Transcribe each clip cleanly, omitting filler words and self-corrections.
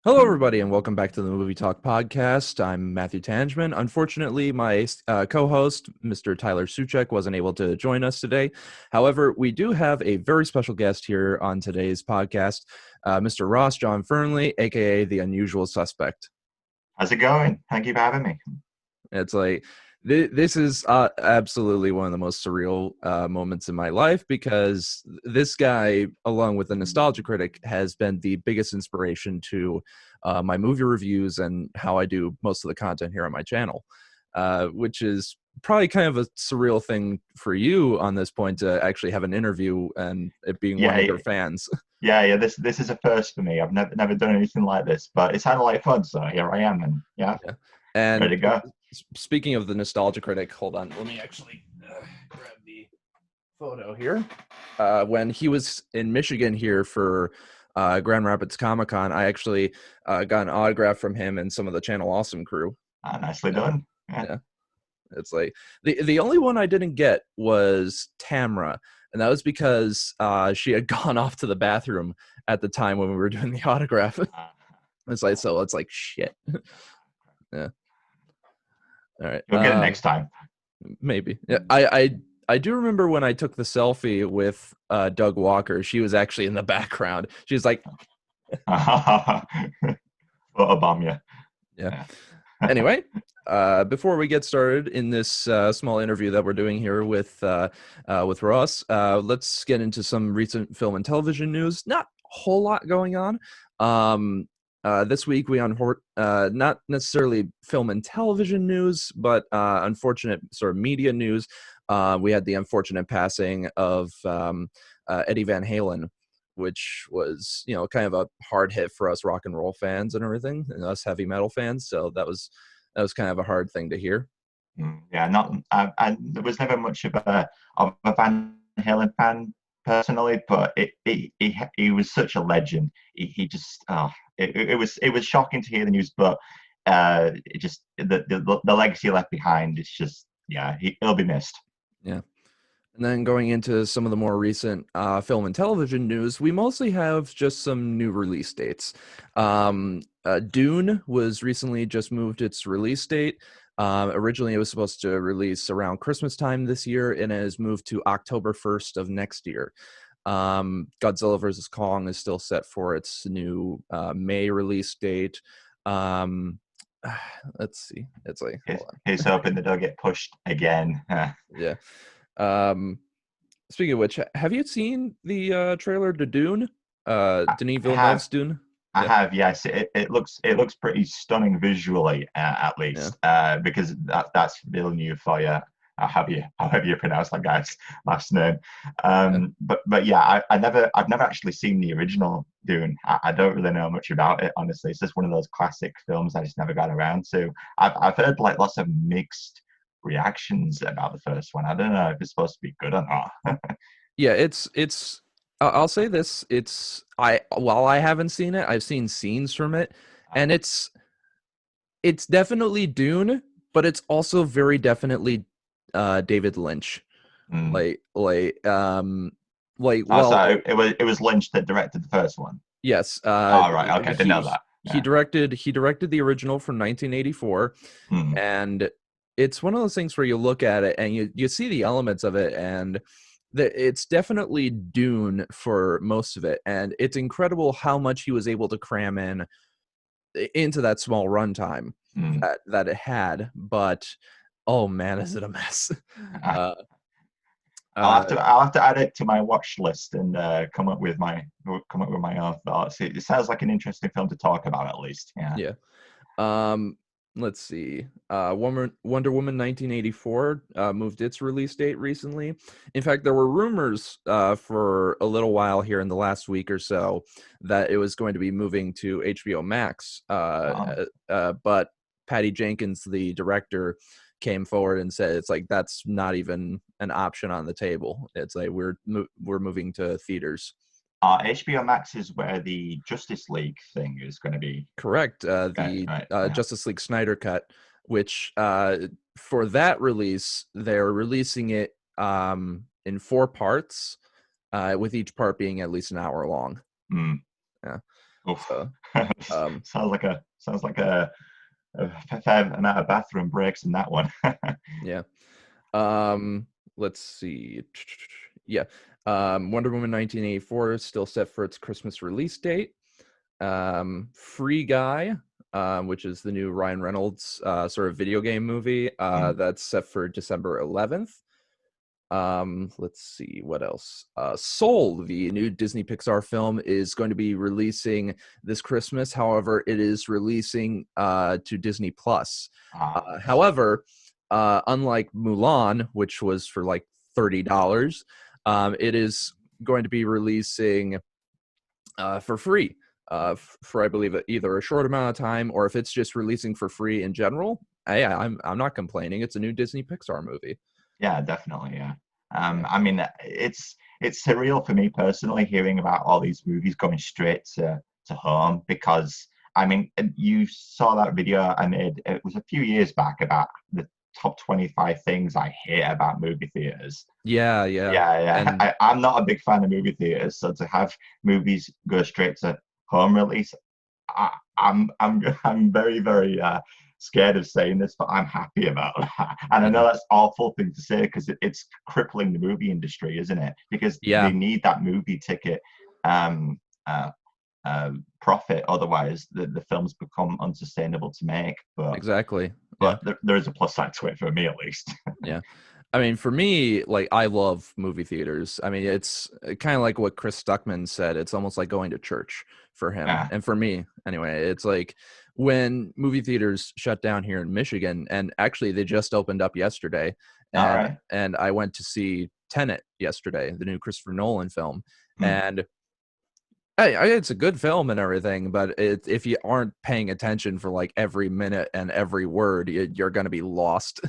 Hello, everybody, and welcome back to the Movie Talk podcast. I'm Matthew Tangeman. Unfortunately, my co-host, Mr. Tyler Suchek, wasn't able to join us today. However, we do have a very special guest here on today's podcast, Mr. John Fearnley, aka the Unusual Suspect. How's it going? Thank you for having me. It's like this is absolutely one of the most surreal moments in my life, because this guy, along with the Nostalgia Critic, has been the biggest inspiration to my movie reviews and how I do most of the content here on my channel, which is probably kind of a surreal thing for you on this point, to actually have an interview and it being one Yeah, of your fans. yeah. This is a first for me. I've never done anything like this, but it sounded like fun, so here I am, and yeah, Yeah. And ready to go. speaking of the Nostalgia Critic, hold on, let me actually grab the photo here. When he was in Michigan here for Grand Rapids Comic Con, I actually got an autograph from him and some of the Channel Awesome crew. Nicely Yeah, done. Yeah. yeah. It's like the only one I didn't get was Tamra, and that was because she had gone off to the bathroom at the time when we were doing the autograph. Uh, It's like shit. Yeah. All right. You'll get it next time. Maybe. Yeah, I do remember when I took the selfie with Doug Walker. She was actually in the background. She was like, Photobomb you. yeah. Yeah. Anyway, before we get started in this small interview that we're doing here with Ross, let's get into some recent film and television news. Not a whole lot going on. This week we not necessarily film and television news, but unfortunate sort of media news. We had the unfortunate passing of Eddie Van Halen, which was, kind of a hard hit for us rock and roll fans and everything, and us heavy metal fans. So that was kind of a hard thing to hear. Yeah, not. I there was never much of a Van Halen fan personally, but he was such a legend. He just it was shocking to hear the news, but it just the legacy left behind. It's just yeah, he'll be missed. Yeah. And then going into some of the more recent film and television news, we mostly have just some new release dates. Dune was recently just moved its release date. Originally, it was supposed to release around Christmas time this year, and it has moved to October 1st of next year. Godzilla vs. Kong is still set for its new May release date. Let's see. It's like, hold on. He's hoping that they'll get pushed again. Yeah. Um, Speaking of which, have you seen the trailer to Dune? Denis I have Villeneuve's Dune? I Yeah, have, yes. It looks pretty stunning visually, at yeah. least, because that's Villeneuve for you. However you pronounce that guy's last name. Yeah. But yeah, I've never actually seen the original Dune. I don't really know much about it, honestly. It's just one of those classic films I just never got around to. I've heard like lots of mixed reactions about the first one. I don't know if it's supposed to be good or not. Yeah, it's I'll say this, while I haven't seen it, I've seen scenes from it, and it's definitely Dune, but it's also very definitely David Lynch. Mm. Like Oh, well, so it was Lynch that directed the first one. yes, Oh, right. Okay. Didn't know he that. he Yeah. directed the original from 1984, Mm. and it's one of those things where you look at it and you see the elements of it, and it's definitely Dune for most of it, and it's incredible how much he was able to cram into that small runtime Mm. that it had. But oh man, is it a mess. uh, uh, I'll have to add it to my watch list and come up with my own thoughts. It sounds like an interesting film to talk about, at least. Yeah. yeah. Um, let's see. Wonder Woman 1984 moved its release date recently. In fact, there were rumors for a little while here in the last week or so that it was going to be moving to HBO Max. Oh. But Patty Jenkins, the director, came forward and said it's like that's not even an option on the table. It's like we're moving to theaters. HBO Max is where the Justice League thing is going to be. Correct. Okay, The right. Yeah. Justice League Snyder Cut, which for that release, they're releasing it in 4 parts, with each part being at least an hour long. Mm. Yeah. Oof. So um, sounds like a fair amount of bathroom breaks in that one. yeah. Let's see. Yeah. Wonder Woman 1984 is still set for its Christmas release date. Free Guy, which is the new Ryan Reynolds sort of video game movie, Mm. that's set for December 11th. Let's see what else. Soul, the new Disney Pixar film, is going to be releasing this Christmas. However, it is releasing to Disney Plus. Ah, However, unlike Mulan, which was for like $30, it is going to be releasing for free for I believe either a short amount of time, or if it's just releasing for free in general. I'm not complaining. It's a new Disney Pixar movie. yeah, definitely, yeah. Yeah. I mean, it's surreal for me personally hearing about all these movies going straight to home because I mean, you saw that video I made. It was a few years back about the top 25 things I hate about movie theaters. Yeah, yeah. Yeah, yeah. And I'm not a big fan of movie theaters, so to have movies go straight to home release, I'm very very scared of saying this, but I'm happy about that. And I know mhm. that's an awful thing to say because it's crippling the movie industry, isn't it? Because they Yeah, need that movie ticket um, uh, profit, otherwise the films become unsustainable to make. But exactly. Yeah. but there is a plus side to it for me at least. Yeah. I mean, for me, like I love movie theaters. I mean, it's kind of like what Chris Stuckman said. It's almost like going to church for him. Yeah. And for me, anyway, it's like when movie theaters shut down here in Michigan, and actually they just opened up yesterday, All and right. I went to see Tenet yesterday, the new Christopher Nolan film. Hmm. And it's a good film and everything, but if you aren't paying attention for like every minute and every word, you're going to be lost.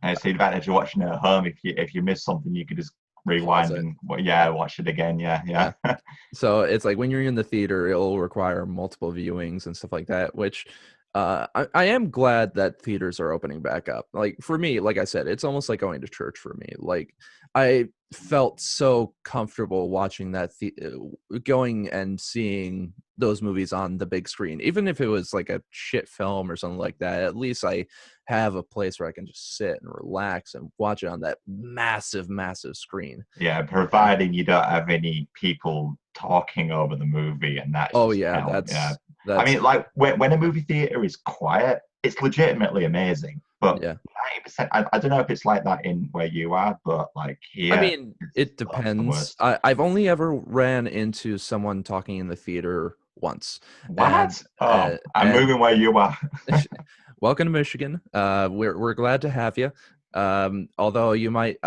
And it's the advantage of watching it at home. If you miss something, you could just Pause rewind it. and well, Yeah. yeah, watch it again. Yeah, Yeah. yeah. So it's like when you're in the theater, it'll require multiple viewings and stuff like that, which I am glad that theaters are opening back up. Like for me, like I said, it's almost like going to church for me. Like I felt so comfortable watching going and seeing those movies on the big screen, even if it was like a shit film or something like that. At least I have a place where I can just sit and relax and watch it on that massive, massive screen. Yeah, And providing you don't have any people talking over the movie, and that's oh just yeah, hell. Yeah, I that's mean, like when a movie theater is quiet, it's legitimately amazing. But yeah. 90%, I don't know if it's like that in where you are, but like I here, mean, it's it that's the depends. worst. I've only ever ran into someone talking in the theater once, and What? Oh, I'm and moving where you are. welcome to Michigan. We're glad to have you. Although you might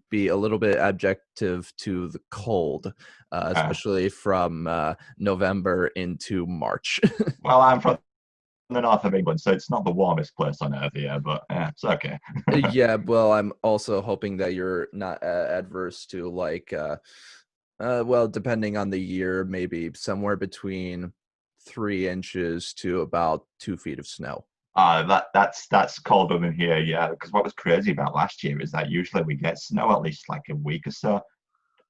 be a little bit objective to the cold, Uh, especially from November into March. well, I'm from the north of England, so it's not the warmest place on earth here, but yeah, it's okay. Yeah, well, I'm also hoping that you're not adverse to like well, depending on the year, maybe somewhere between 3 inches to about 2 feet of snow. That's colder than here, yeah. Because what was crazy about last year is that usually we get snow at least like a week or so.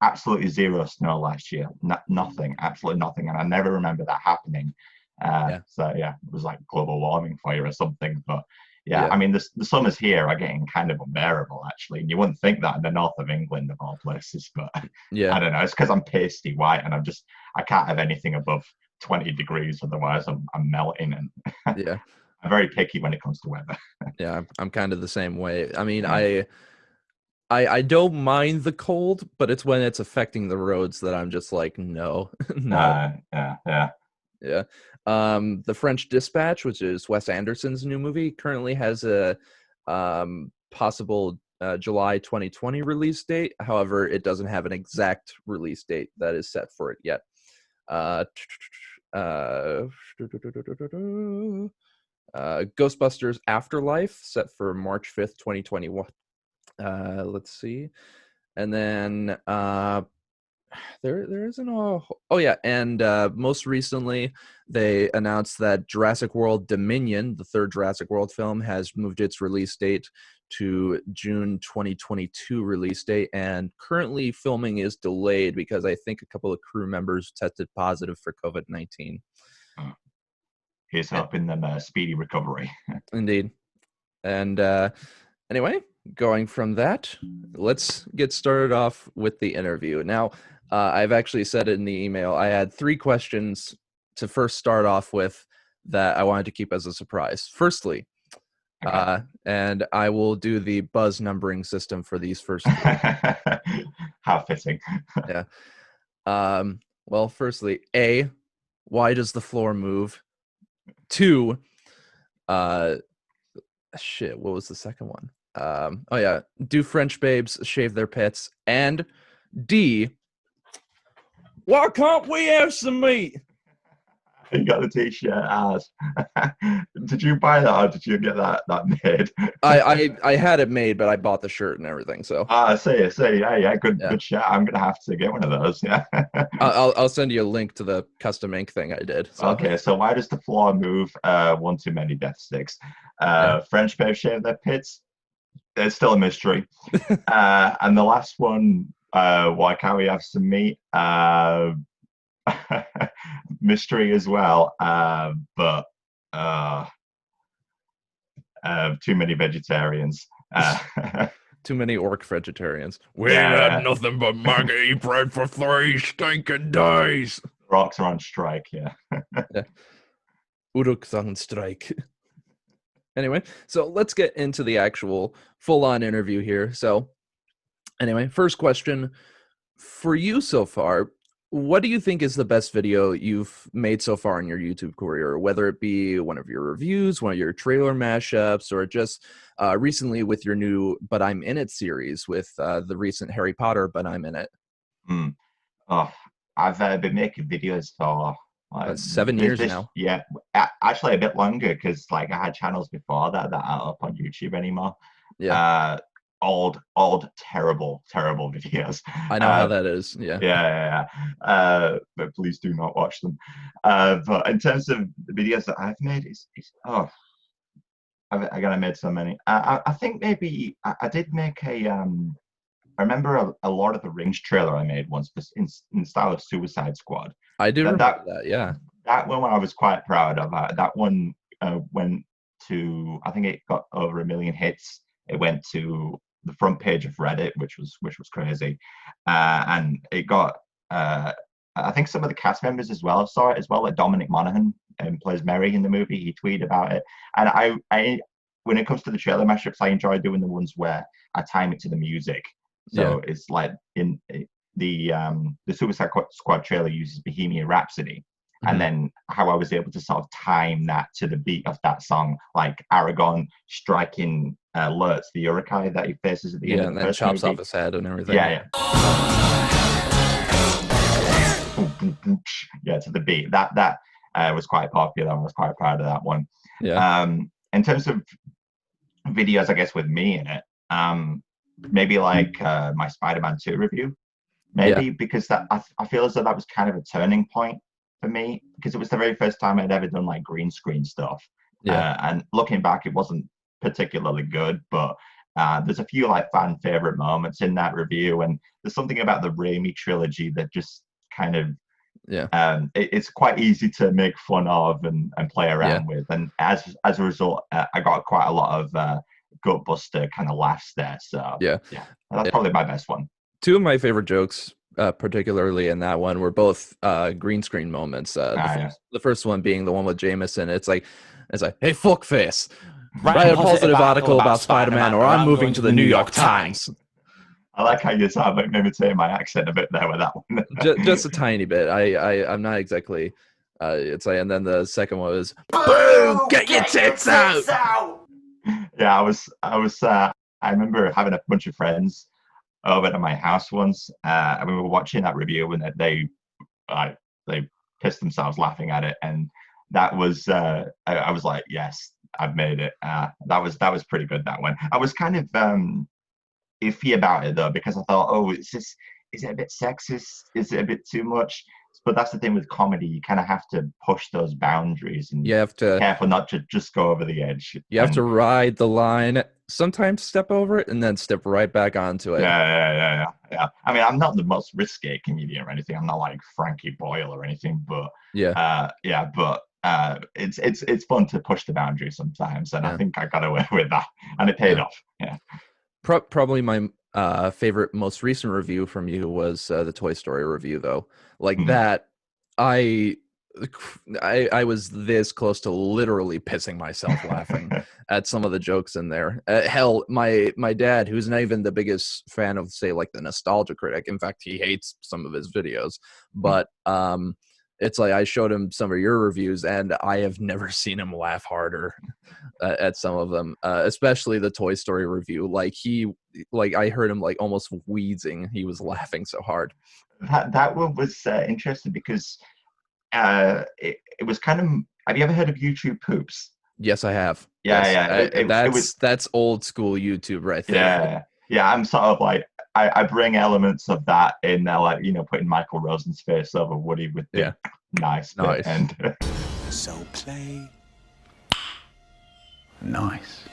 Absolutely zero snow last year. Nothing, absolutely nothing, and I never remember that happening. Yeah, So yeah, it was like global warming for you or something. But yeah, yeah, I mean the summers here are getting kind of unbearable actually, and you wouldn't think that in the north of England of all places, but yeah, I don't know. It's because I'm pasty white and I can't have anything above 20 degrees, otherwise I'm melting, and yeah, I'm very picky when it comes to weather. yeah. I'm kind of the same way. I mean, Yeah. I don't mind the cold, but it's when it's affecting the roads that I'm just like, no, no. Yeah, yeah. Yeah. The French Dispatch, which is Wes Anderson's new movie, currently has a possible July 2020 release date. However, it doesn't have an exact release date that is set for it yet. Uh, uh, Ghostbusters Afterlife, set for March 5th, 2021. Let's see. And then there isn't a oh yeah, and most recently they announced that Jurassic World Dominion, the third Jurassic World film, has moved its release date to June 2022 release date, and currently filming is delayed because I think a couple of crew members tested positive for COVID-19. he's hoping them a speedy recovery. Indeed. And anyway, going from that, let's get started off with the interview. Now, I've actually said it in the email. I had 3 questions to first start off with that I wanted to keep as a surprise. Firstly, Okay. and I will do the buzz numbering system for these first 3. How fitting. Yeah. Well, firstly, A, why does the floor move? 2, uh, shit, what was the second one? Oh yeah, do French babes shave their pits? And D, why can't we have some meat? You got the t-shirt ass. Did you buy that or did you get that made? I had it made, but I bought the shirt and everything. So See, yeah, good yeah, shit. I'm gonna have to get one of those. Yeah. I'll send you a link to the custom ink thing I did. So Okay, so why does the floor move? One too many death sticks. yeah, French babes shave their pits. There's still a mystery. And the last one, why can't we have some meat? Mystery as well. But too many vegetarians. too many orc vegetarians. We ain't had Yeah, nothing but maggie bread for 3 stinking days. rocks are on strike. Yeah. Yeah. Uruk's on strike. Anyway, so let's get into the actual full-on interview here. So anyway, first question for you so far. What do you think is the best video you've made so far in your YouTube career, whether it be one of your reviews, one of your trailer mashups, or just recently with your new But I'm In It series with the recent Harry Potter But I'm In It? Mm. Oh, I've been making videos for 7 years this now. yeah, actually a bit longer because like I had channels before that aren't up on YouTube anymore. Yeah, Uh, old, terrible videos. I know how Uh, that is. Yeah. but please do not watch them. But in terms of the videos that I've made, it's oh, I gotta made so many. I think maybe I did make I remember a Lord of the Rings trailer I made once in style of Suicide Squad. I do That remember that that. Yeah. that one I was quite proud of. That one went to I think it got over 1 million hits. It went to the front page of Reddit, which was crazy, and it got. I think some of the cast members as well saw it as well. Like Dominic Monaghan plays Merry in the movie. He tweeted about it, and I when it comes to the trailer mashups, I enjoy doing the ones where I time it to the music. Yeah. So it's like in the Suicide Squad trailer uses Bohemian Rhapsody, and Mhm. then how I was able to sort of time that to the beat of that song, like Aragorn striking Lurtz, the Urukai that he faces at the end Yeah, of and the then first chops off movie. his head and everything. Yeah, yeah, to the beat. That was quite popular. I was quite proud of that one. Yeah. In terms of videos, I guess with me in it, maybe like my Spider-Man 2 review, Yeah. maybe because that I feel as though that was kind of a turning point for me because it was the very first time I'd ever done like green screen stuff. Yeah. And looking back, it wasn't particularly good, but there's a few like fan favorite moments in that review, and there's something about the Raimi trilogy that just kind of Yeah. it's quite easy to make fun of and play Yeah. around with, and as a result, I got quite a lot of gutbuster kind of laughs there. So Yeah. yeah, that's Yeah. probably my best one. 2 of my favorite jokes, particularly in that one, were both green screen moments. Yeah. The first one being the one with Jameson. It's like, hey, fuckface, Write write a positive article about Spider-Man, or I'm moving to the New York Times. I like how you sound like imitating my accent a bit there with that one. Just a tiny bit. I'm not exactly. It's like, and then the second one was, Boo! get your tits out. Yeah, I remember having a bunch of friends over at my house once, and we were watching that review, and uh, they pissed themselves laughing at it, and that was I was like, yes, I've made it. That was pretty good. That one. I was kind of iffy about it though because I thought, oh, is it a bit sexist? Is it a bit too much? But that's the thing with comedy; you kind of have to push those boundaries and You have be to careful not to just go over the edge. And ride the line. Sometimes step over it and then step right back onto it. yeah. I mean, I'm not the most risque comedian or anything. I'm not like Frankie Boyle or anything, but Yeah. yeah. But it's fun to push the boundary sometimes, and I Yeah. think I got away with that, and it paid Yeah. off. Yeah. Probably my favorite, most recent review from you was the Toy Story review, though. Like Mm. that, I, I was this close to literally pissing myself laughing at some of the jokes in there. Hell, my dad, who's not even the biggest fan of, say, like the Nostalgia Critic. In fact, he hates some of his videos. Mm. But it's like I showed him some of your reviews, and I have never seen him laugh harder at some of them, especially the Toy Story review. Like I heard him like almost wheezing. He was laughing so hard. That one was interesting because it was kind of. Have you ever heard of YouTube poops? Yes, I have. Yeah, Yes, yeah. It was. that's old school YouTube right there. Yeah, yeah. I'm sort of like I bring elements of that in there, like putting Michael Rosen's face over Woody with the Yeah, nice bit, nice. and So play nice.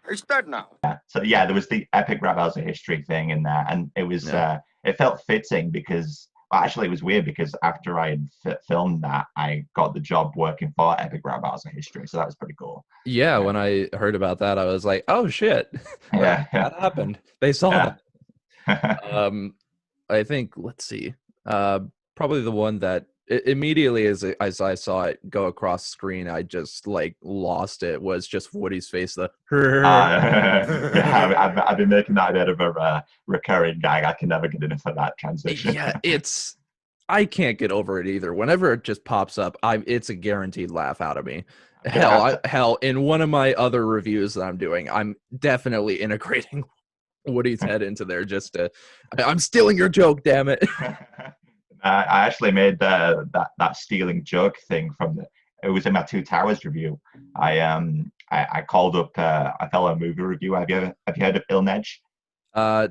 He's dead now. so yeah, there was the epic rap house of history thing in there, and it was Yeah, it felt fitting because well, actually it was weird because after I had filmed that, I got the job working for Epic Rap House of History, so that was pretty cool. yeah. Yeah, When I heard about that, I was like, oh shit, that yeah, yeah, that happened. They saw yeah. that. Um, I think let's see. Uh, Probably the one that immediately as I saw it go across screen, I just like lost it. Was just Woody's face. The Yeah, I've been making that a bit of a recurring gag. I can never get enough of that transition. yeah, I can't get over it either. Whenever it just pops up, it's a guaranteed laugh out of me. I'm gonna have to. Hell, in one of my other reviews that I'm doing, I'm definitely integrating Woody's head into there just to. I'm stealing your joke, damn it. I actually made that stealing joke thing from the. It was in my Two Towers review. I called up a fellow movie reviewer. Have you heard of Ilnedge?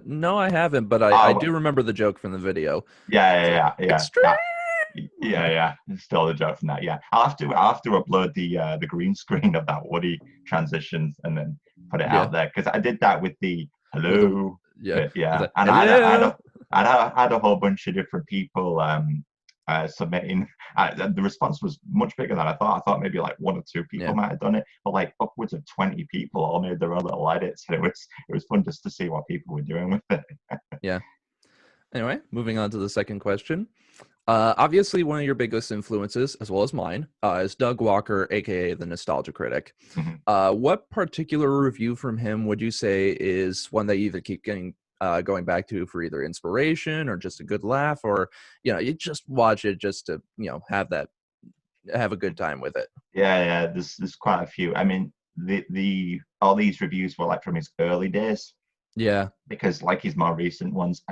No, I haven't, but I do Oh remember the joke from the video. yeah, It's like, yeah, yeah, yeah. extreme. Yeah. Still the joke from that. Yeah, I'll have to upload the green screen of that Woody transitions and then put it Yeah, out there because I did that with the with the hello yeah, bit. with Yeah, the and hello. I had a whole bunch of different people submitting. The response was much bigger than I thought. I thought maybe like one or two people Yeah, might have done it, but like upwards of 20 people all made their own little edits. And it was fun just to see what people were doing with it. yeah. Anyway, moving on to the second question. Obviously, one of your biggest influences, as well as mine, is Doug Walker, aka the Nostalgia Critic. Mhm. What particular review from him would you say is one that you either keep getting going back to for either inspiration or just a good laugh, or you just watch it just to have a good time with it? Yeah. There's quite a few. I mean, the all these reviews were like from his early days Yeah, because like his more recent ones,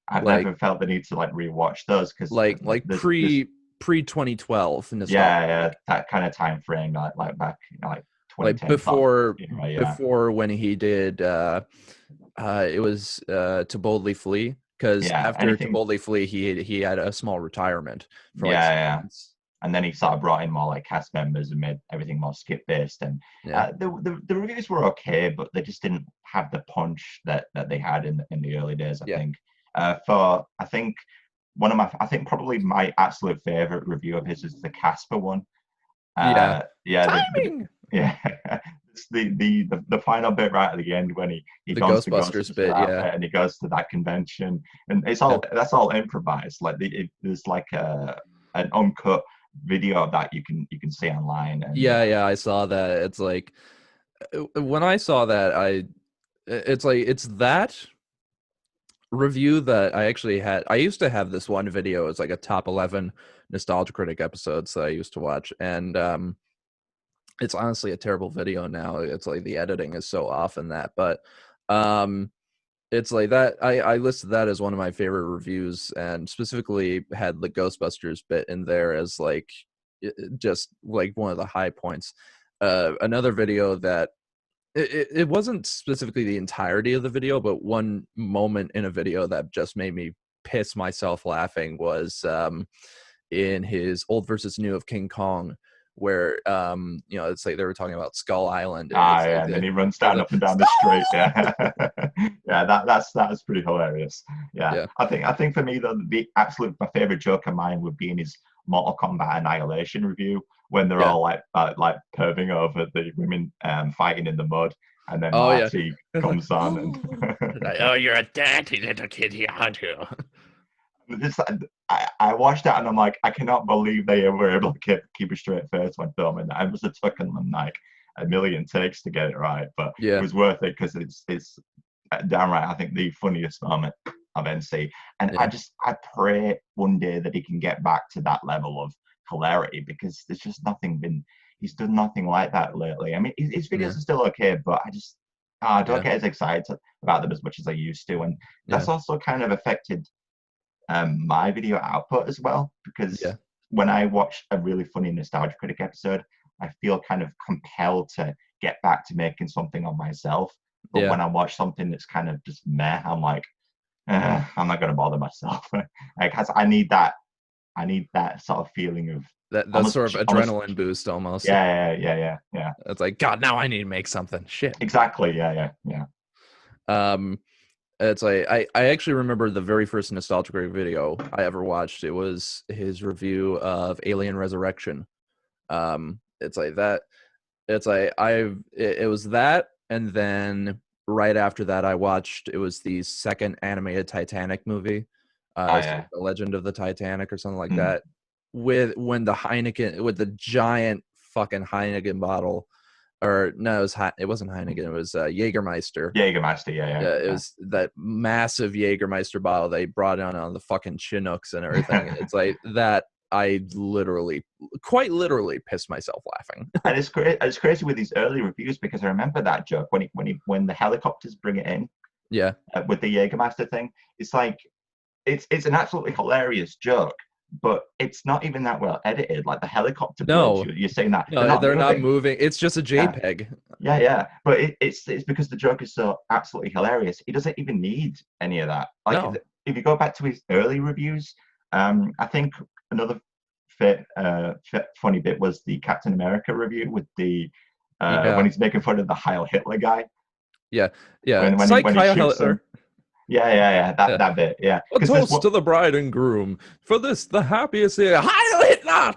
I've like never felt the need to like rewatch those because like there's pre 2012 Nostalgia yeah, Critic. that kind of time frame like back like Like 2010 thought yeah before when he did it was To Boldly Flee, because yeah after To anything Boldly Flee he had a small retirement for like yeah 6 months. and then he sort of brought in more like cast members and made everything more skip based and Yeah, the reviews were okay but they just didn't have the punch that they had in the early days I yeah, think for I think one of my I think probably my absolute favorite review of his is the Casper one. yeah. Yeah, Timing. yeah, it's the final bit right at the end when he The dons the Ghostbusters Ghostbusters bit, yeah, outfit and he goes to that convention and it's yeah, all that's all improvised. Like there's like an uncut video of that you can see online and yeah. I saw that. It's like when I saw that, it's like it's that review that I actually had. I used to have this one video as like a top 11 Nostalgia Critic episodes that I used to watch, and it's honestly a terrible video now. It's like the editing is so off in that, but um it's like that I listed that as one of my favorite reviews, and specifically had the Ghostbusters bit in there as like just like one of the high points. Another video that it wasn't specifically the entirety of the video, but one moment in a video that just made me piss myself laughing was in his old versus new of King Kong, where it's like they were talking about Skull Island. And it's like And then he runs down up and down the street. Yeah, yeah, that's pretty hilarious. Yeah, Yeah. I think for me though, my favorite joke of mine would be in his Mortal Kombat Annihilation review when they're all like perving over the women fighting in the mud, and then Oh yeah, Marty comes on and like, oh, you're a dirty little kitty, aren't you? this, I watched that and I'm like, I cannot believe they were able to keep a straight face when filming that. It must have taken them like a million takes to get it right, but Yeah. it was worth it because it's downright, I think, the funniest moment of NC. And Yeah. I pray one day that he can get back to that level of hilarity, because there's just he's done nothing like that lately. I mean, his videos are still okay, but I don't get as excited about them as much as I used to. And that's also kind of affected my video output as well, because when I watch a really funny Nostalgia Critic episode, I feel kind of compelled to get back to making something on myself. But when I watch something that's kind of just meh, I'm like, I'm not going to bother myself. Like, I need that sort of feeling of that sort of adrenaline boost almost. Yeah. It's like, God, now I need to make something. Shit. Exactly. Yeah. It's like I actually remember the very first Nostalgia Critic video I ever watched. It was his review of Alien Resurrection. It's like that. It's like it was that, and then right after that I watched, it was the second animated Titanic movie, The Legend of the Titanic or something like that, with the Heineken, with the giant fucking Heineken bottle. Or no, it wasn't Heineken. It was Jägermeister. Jägermeister, yeah. It was that massive Jägermeister bottle they brought on the fucking Chinooks and everything. It's like that. I quite literally pissed myself laughing. And it's crazy with these early reviews, because I remember that joke when the helicopters bring it in. Yeah. With the Jägermeister thing, it's like it's an absolutely hilarious joke, but it's not even that well edited. Like the helicopter blades, you're saying that they're not moving. It's just a JPEG. Yeah. But it's because the joke is so absolutely hilarious. He doesn't even need any of that. Like if you go back to his early reviews, I think another funny bit was the Captain America review with the when he's making fun of the Heil Hitler guy. Yeah. When he shoots him. Yeah. That bit. Yeah. A toast to the bride and groom for this, the happiest year. Heil Hitler.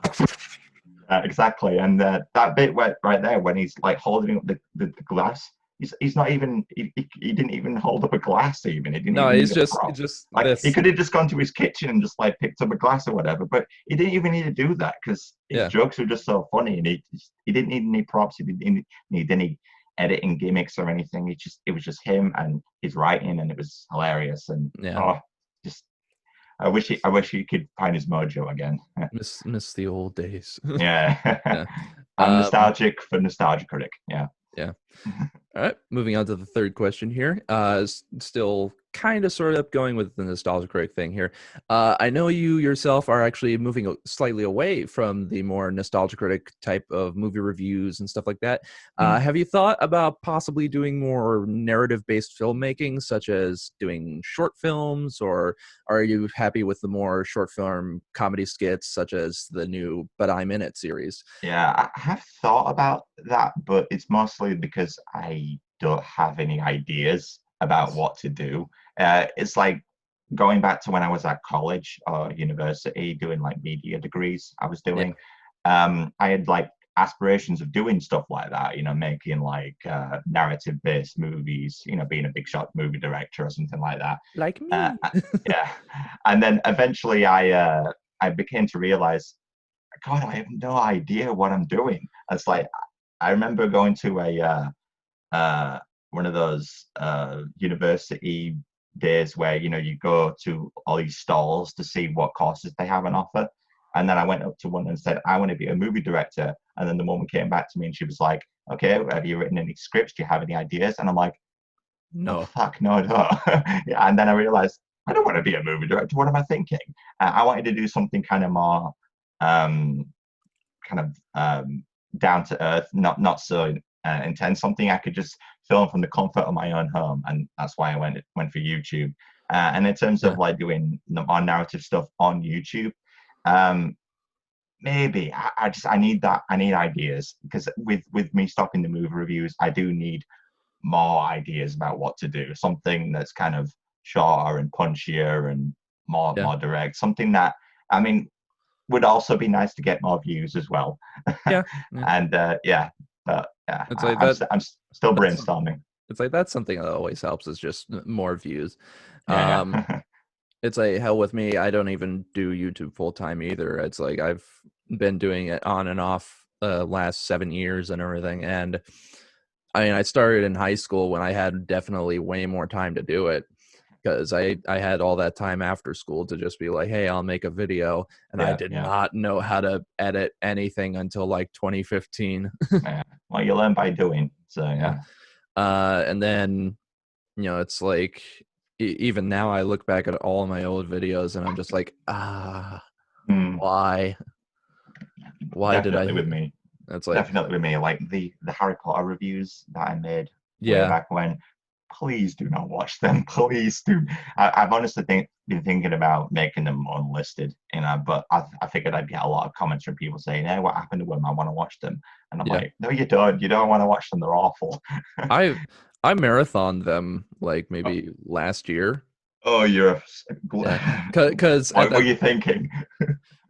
Exactly, and that bit right there when he's like holding up the glass. He's not even. He didn't even hold up a glass. Even he didn't. No, even he's just like this. He could have just gone to his kitchen and just like picked up a glass or whatever. But he didn't even need to do that, because his jokes were just so funny, and he didn't need any props. He didn't need any editing gimmicks or anything. It was just him and his writing, and it was hilarious. And I wish he could find his mojo again. Miss the old days. Yeah. I'm nostalgic for Nostalgia Critic. Yeah. All right, moving on to the third question here. Still kind of sort of going with the Nostalgia Critic thing here. I know you yourself are actually moving slightly away from the more Nostalgia Critic type of movie reviews and stuff like that. Have you thought about possibly doing more narrative-based filmmaking, such as doing short films, or are you happy with the more short film comedy skits, such as the new But I'm In It series? Yeah, I have thought about that, but it's mostly because I don't have any ideas about what to do. It's like going back to when I was at college or university doing like media degrees I was doing. I had like aspirations of doing stuff like that, making like narrative based movies, being a big shot movie director or something like that. Like me. Yeah. And then eventually I began to realize, God, I have no idea what I'm doing. It's like I remember going to one of those university days where you go to all these stalls to see what courses they have on offer, and then I went up to one and said, I want to be a movie director. And then the woman came back to me and she was like, okay, have you written any scripts? Do you have any ideas? And I'm like, no, fuck, no, I don't. Yeah, and then I realized I don't want to be a movie director. What am I thinking? I wanted to do something kind of more down to earth, not so intense, something I could just film from the comfort of my own home. And that's why I went for YouTube. And in terms of like doing more narrative stuff on YouTube, maybe I need that. I need ideas, because with me stopping the movie reviews, I do need more ideas about what to do. Something that's kind of shorter and punchier and Yeah, more direct. Something that, I mean, would also be nice to get more views as well. yeah, yeah. And yeah, but yeah, It's like I'm still that's brainstorming. it's like that's something that always helps is just more views. Yeah, Um, yeah. it's like hell with me. I don't even do YouTube full time either. It's like I've been doing it on and off last 7 years and everything. And I mean, I started in high school when I had definitely way more time to do it because I had all that time after school to just be like, hey, I'll make a video. And I Yeah, did yeah, not know how to edit anything until like 2015. yeah. Well, you learn by doing. So Yeah. yeah. And then, it's like even now I look back at all my old videos and I'm just like, Mm, why? Why did definitely I? with me. It's like, Definitely with me. Like the Harry Potter reviews that I made way yeah, back when. Please do not watch them. Please do. I've honestly been thinking about making them unlisted, but I figured I'd get a lot of comments from people saying, "Hey, what happened to them? I want to watch them." And I'm yeah. like, "No, you don't. You don't want to watch them. They're awful." I I marathoned them like Oh, maybe last year. oh, you're. Yeah, because at What were that you thinking?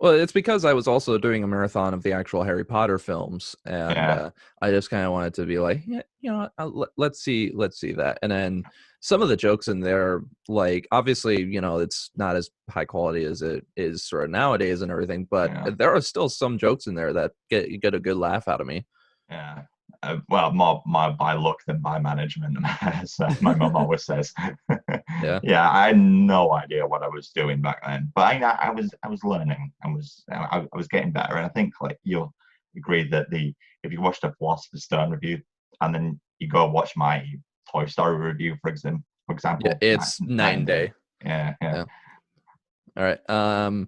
well, it's because I was also doing a marathon of the actual Harry Potter films, and Yeah, I just kind of wanted to be like, yeah, let's see that. And then some of the jokes in there, like obviously, it's not as high quality as it is sort of nowadays and everything, but yeah. there are still some jokes in there that get a good laugh out of me. Yeah. Well, more by luck than by management, as my mum always says. Yeah, Yeah, I had no idea what I was doing back then, but I was learning. I was getting better, and I think like you'll agree that the if you watch the Philosopher's Stone review and then you go watch my Toy Story review, for yeah, example, it's night night and and day. day. Yeah, yeah. Yeah. All right.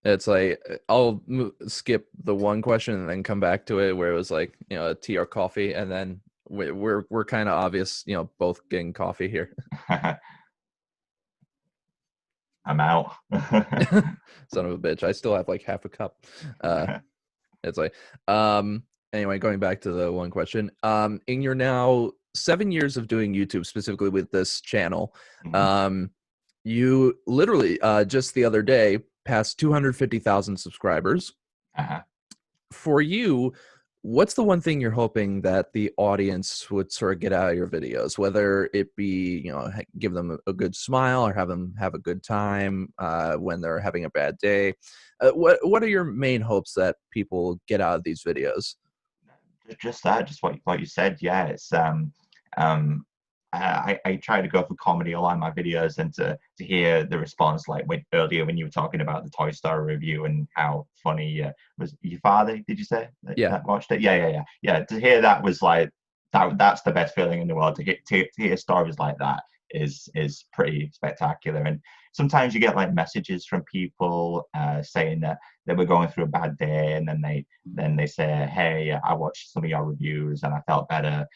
It's like I'll skip the one question and then come back to it where it was like a tea or coffee, and then we're kind of obvious, both getting coffee here. I'm out. Son of a bitch, I still have like half a cup. Uh, it's like anyway, going back to the one question. In your now 7 years of doing YouTube, specifically with this channel, Mhm. um, you literally just the other day passed 250,000 subscribers. Uh-huh. For you, what's the one thing you're hoping that the audience would sort of get out of your videos, whether it be, give them a good smile or have them have a good time when they're having a bad day? What are your main hopes that people get out of these videos? Just that, just what you said. Yeah, it's um I try to go for comedy a lot in my videos, and to hear the response, like earlier when you were talking about the Toy Story review and how funny was your father, did you say Yeah, that watched it? Yeah, to hear that was like that's the best feeling in the world. To hear stories like that is pretty spectacular. And sometimes you get like messages from people saying that they were going through a bad day, and then they say, "Hey, I watched some of your reviews and I felt better."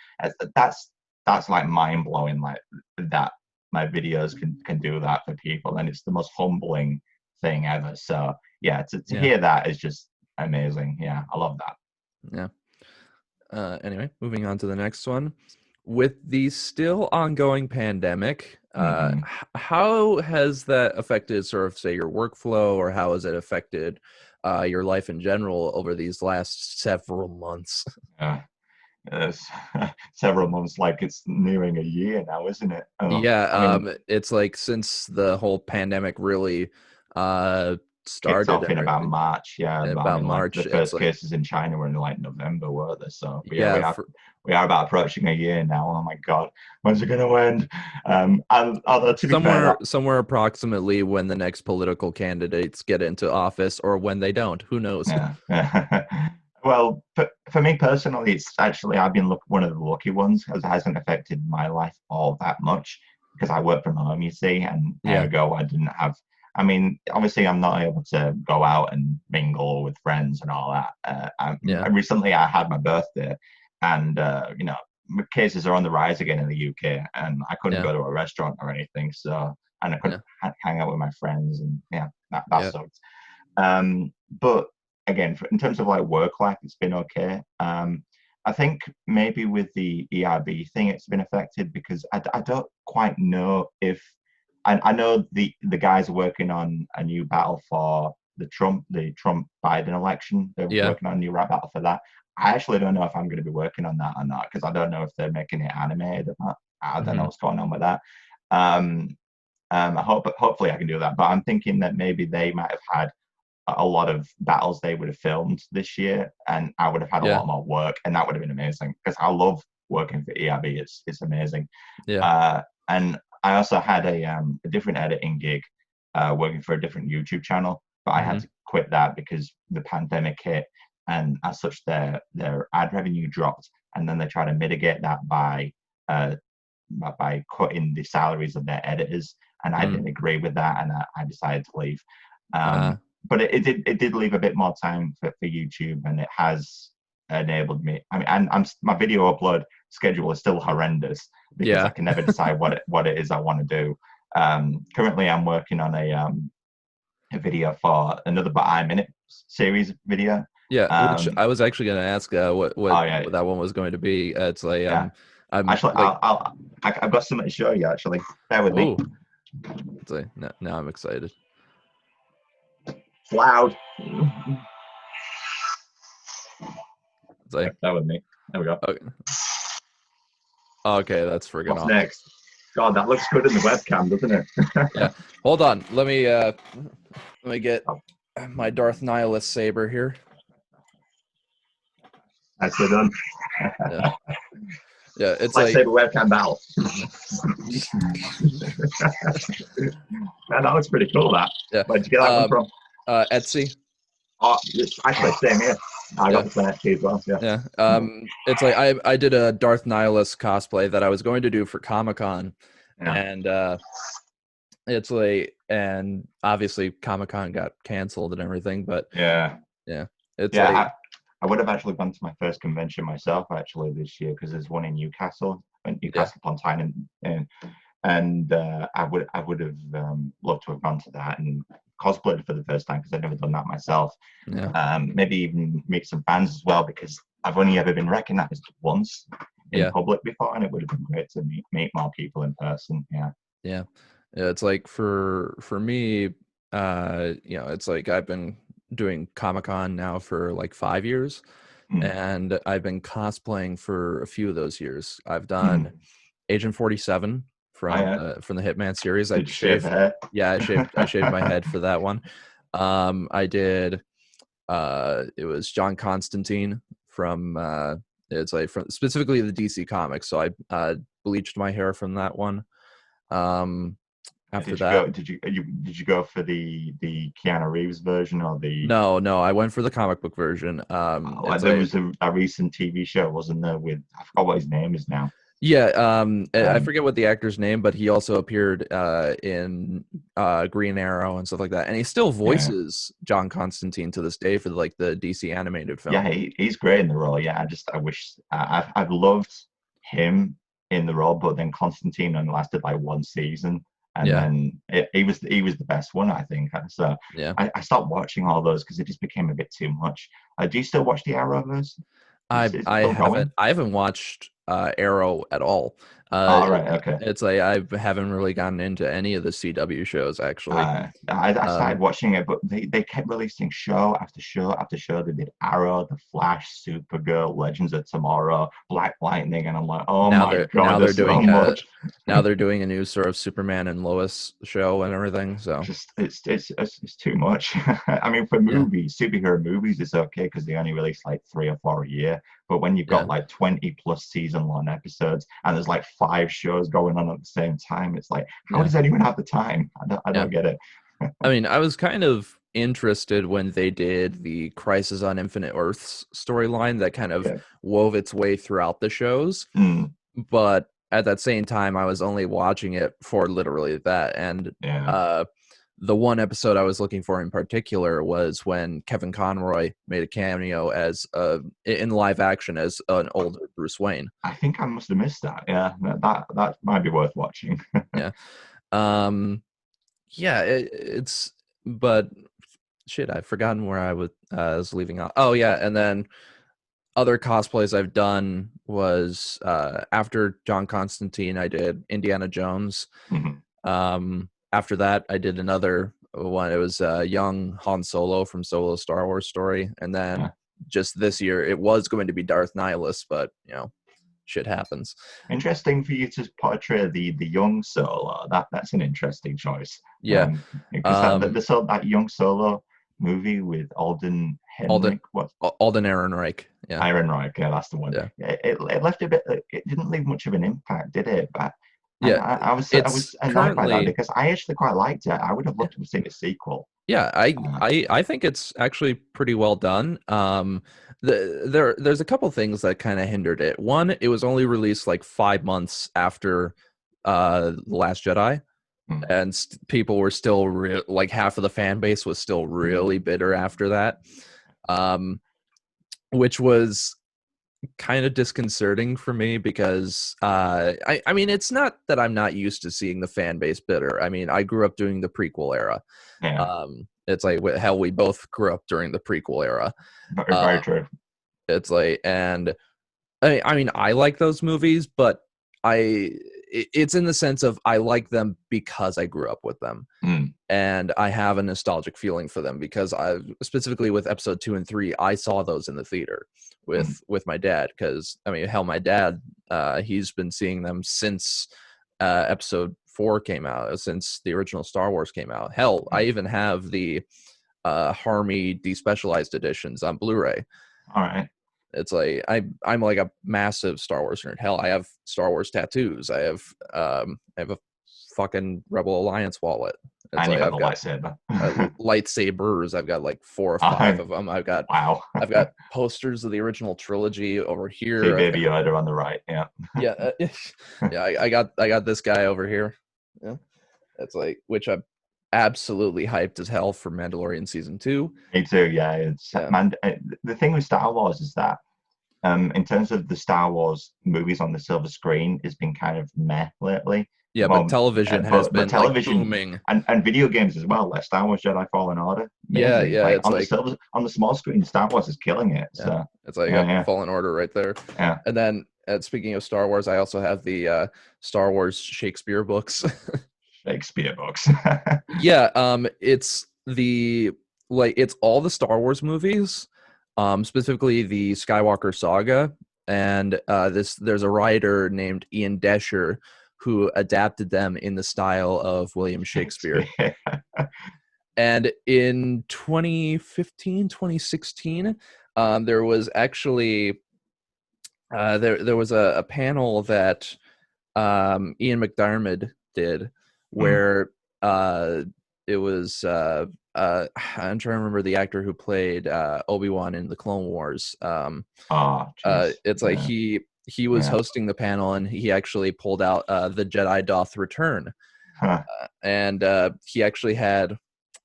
That's like mind blowing. Like that, my videos can do that for people, and it's the most humbling thing ever. So yeah, to yeah, hear that is just amazing. Yeah, I love that. yeah. Anyway, moving on to the next one. With the still ongoing pandemic, Hmm. how has that affected sort of say your workflow, or how has it affected your life in general over these last several months? Yeah, it's several months, like it's nearing a year now, isn't it? Oh, Yeah, I mean, it's like since the whole pandemic really uh kicked started off and in about everything, March. Yeah, but I about mean, like March, the it's first like cases in China were in like November, were they? So but yeah, yeah, we are about approaching a year now. Oh my God, when's it gonna end? And although to be fair, somewhere approximately when the next political candidates get into office or when they don't, who knows? yeah. Well, for me personally, it's actually I've been one of the lucky ones, because it hasn't affected my life all that much because I work from home, you see, and Yeah, ergo I didn't have. I mean, obviously, I'm not able to go out and mingle with friends and all that. yeah, Recently, I had my birthday, and cases are on the rise again in the UK, and I couldn't yeah, go to a restaurant or anything, so and I couldn't yeah, hang out with my friends, and yeah, that yeah, sucked. But again, in terms of like work life, it's been okay. I think maybe with the ERB thing, it's been affected because I don't quite know if I know the guys are working on a new battle for the Trump Biden election. They're Yeah. working on a new rap battle for that. I actually don't know if I'm going to be working on that or not because I don't know if they're making it animated or not. I don't know what's going on with that. Hopefully I can do that, but I'm thinking that maybe they might have had a lot of battles they would have filmed this year, and I would have had a lot more work, and that would have been amazing because I love working for ERB. It's amazing. And I also had a different editing gig, working for a different YouTube channel, but I had to quit that because the pandemic hit, and as such, their ad revenue dropped, and then they try to mitigate that by cutting the salaries of their editors, and I didn't agree with that, and I decided to leave. But it did leave a bit more time for YouTube, and it has enabled me. I mean, my video upload schedule is still horrendous because I can never decide what it is I want to do. Currently, I'm working on a video for another But I'm in It series video. Which I was actually going to ask what that one was going to be. It's like I'm actually like, I've got something to show you. Actually, bear with me. It's like, now I'm excited. It's loud. It's like, bear with me. There we go. Okay, that's friggin' What's awesome. next? God, that looks good in the webcam, doesn't it? Yeah. Hold on. Let me get my Darth Nihilus saber here. Nicely done. Yeah, it's lightsaber webcam battle. Man, that looks pretty cool. That. Yeah. Where'd you get that one from? Etsy. Oh, actually, same here. I got this on Etsy as well. Yeah. It's like I did a Darth Nihilus cosplay that I was going to do for Comic-Con, and it's like, and obviously Comic-Con got canceled and everything, but it's like, I would have actually gone to my first convention myself actually this year because there's one in Newcastle upon Tyne, and I would have loved to have gone to that and cosplayed for the first time because I'd never done that myself. Maybe even meet some fans as well because I've only ever been recognized once in public before, and it would have been great to meet more people in person. Yeah, it's like for me, it's like I've been doing Comic-Con now for like 5 years, and I've been cosplaying for a few of those years. I've done Agent 47 from the Hitman series. Did you shave the head? Yeah, I shaved my head for that one. I did it was John Constantine from it's like from specifically the DC comics. So I bleached my hair from that one. After that, did you go for the Keanu Reeves version or the? No, I went for the comic book version. There was a recent TV show, wasn't there? With I forgot what his name is now. Yeah, I forget what the actor's name, but he also appeared in Green Arrow and stuff like that, and he still voices John Constantine to this day for the DC animated film. Yeah, he's great in the role. Yeah, I wish I've loved him in the role, but then Constantine only lasted like one season, and then he was the best one, I think. So I stopped watching all those because it just became a bit too much. Do you still watch the Arrowverse? I haven't watched Arrow at all. Right, okay. It's like I haven't really gotten into any of the CW shows actually. I started watching it, but they kept releasing show after show after show. They did Arrow, The Flash, Supergirl, Legends of Tomorrow, Black Lightning, and I'm like, oh my god, now they're doing so much. Now they're doing a new sort of Superman and Lois show and everything. So it's too much. I mean, for movies, superhero movies, it's okay because they only release like 3 or 4 a year. But when you've got like 20 plus season-long episodes and there's like 5 shows going on at the same time, it's like, how does anyone have the time? I don't get it. I mean, I was kind of interested when they did the Crisis on Infinite Earths storyline that kind of wove its way throughout the shows. But at that same time, I was only watching it for literally that. And the one episode I was looking for in particular was when Kevin Conroy made a cameo as in live action as an older Bruce Wayne. I think I must have missed that. Yeah, that might be worth watching. But shit, I've forgotten where I was leaving off. Oh yeah, and then other cosplays I've done was after John Constantine, I did Indiana Jones. Mhm. After that, I did another one. It was young Han Solo from Solo Star Wars Story, and then Yeah. just this year it was going to be Darth Nihilus, but shit happens. Interesting for you to portray the young Solo. That's an interesting choice. Yeah, Because that young Solo movie with Alden Alden Henrik, what Alden Ehrenreich. Yeah, Ehrenreich, yeah, that's the one. yeah, It left a bit. It didn't leave much of an impact, did it? But and yeah. I It's was annoyed by that currently. because I actually quite liked it. I would have loved to have seen a sequel. Yeah, Uh, I think it's actually pretty well done. There's a couple things that kind of hindered it. One, it was only released like 5 months after The Last Jedi, mm, and people were still like half of the fan base was still really bitter after that, um, which was kind of disconcerting for me because I mean it's not that I'm not used to seeing the fan base bitter. I mean I grew up during the prequel era. yeah, It's like hell, we both grew up during the prequel era. very, Uh, very true. it's like, and I mean, I like those movies, but it's in the sense of I like them because I grew up with them, Mm, and I have a nostalgic feeling for them because I specifically with episode 2 and 3, I saw those in the theater mm, with my dad. Because I mean, hell, my dad, he's been seeing them since episode 4 came out, since the original Star Wars came out. Hell, I mm. even have the Harmy despecialized editions on Blu-ray. All right. It's like I'm like a massive Star Wars nerd. Hell, I have Star Wars tattoos. I have a fucking Rebel Alliance wallet. It's And you like got I've the got lightsaber. lightsabers. I've got like 4 or 5 of them. Wow. I've got posters of the original trilogy over See here. I've Baby got, Yoda on the right. Yeah. yeah, yeah. I got this guy over here. Yeah, it's like, which I'm absolutely hyped as hell for Mandalorian season 2. Me too. Yeah. It's Yeah, man. The thing with Star Wars is that in terms of the Star Wars movies on the silver screen, it's been kind of meh lately. yeah. But Well, television has but been like television booming. and video games as well, like Star Wars Jedi Fallen Order, Yeah, amazing. yeah. Like It's like, on the small screen, Star Wars is killing it. yeah, So it's like a yeah, Fallen Order right there. yeah, And then, speaking of Star Wars, I also have the Star Wars Shakespeare books. Shakespeare books. Yeah, it's the it's all the Star Wars movies, specifically the Skywalker saga, and there's a writer named Ian Desher who adapted them in the style of William Shakespeare. And in 2015, 2016, there was actually there was a panel that Ian McDiarmid did Mm. where it was I'm trying to remember the actor who played Obi-Wan in the Clone Wars. Oh, jeez. It's like Yeah, he was yeah. hosting the panel and he actually pulled out The Jedi Doth Return, Huh. and he actually had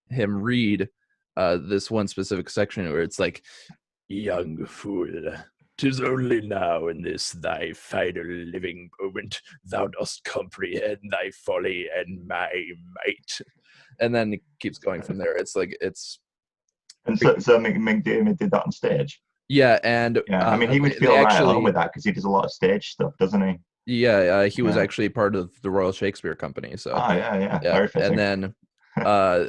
him read this one specific section where it's like, young fool, 'tis only now in this thy final living moment thou dost comprehend thy folly and my might. And then it keeps going from there. It's like it's And so McDiarmid did that on stage. yeah, and Yeah, I mean, he would they feel right at home actually with that because he does a lot of stage stuff, doesn't he? yeah, he was Yeah. actually part of the Royal Shakespeare Company. So Oh, yeah, yeah. yeah, Very and fitting. then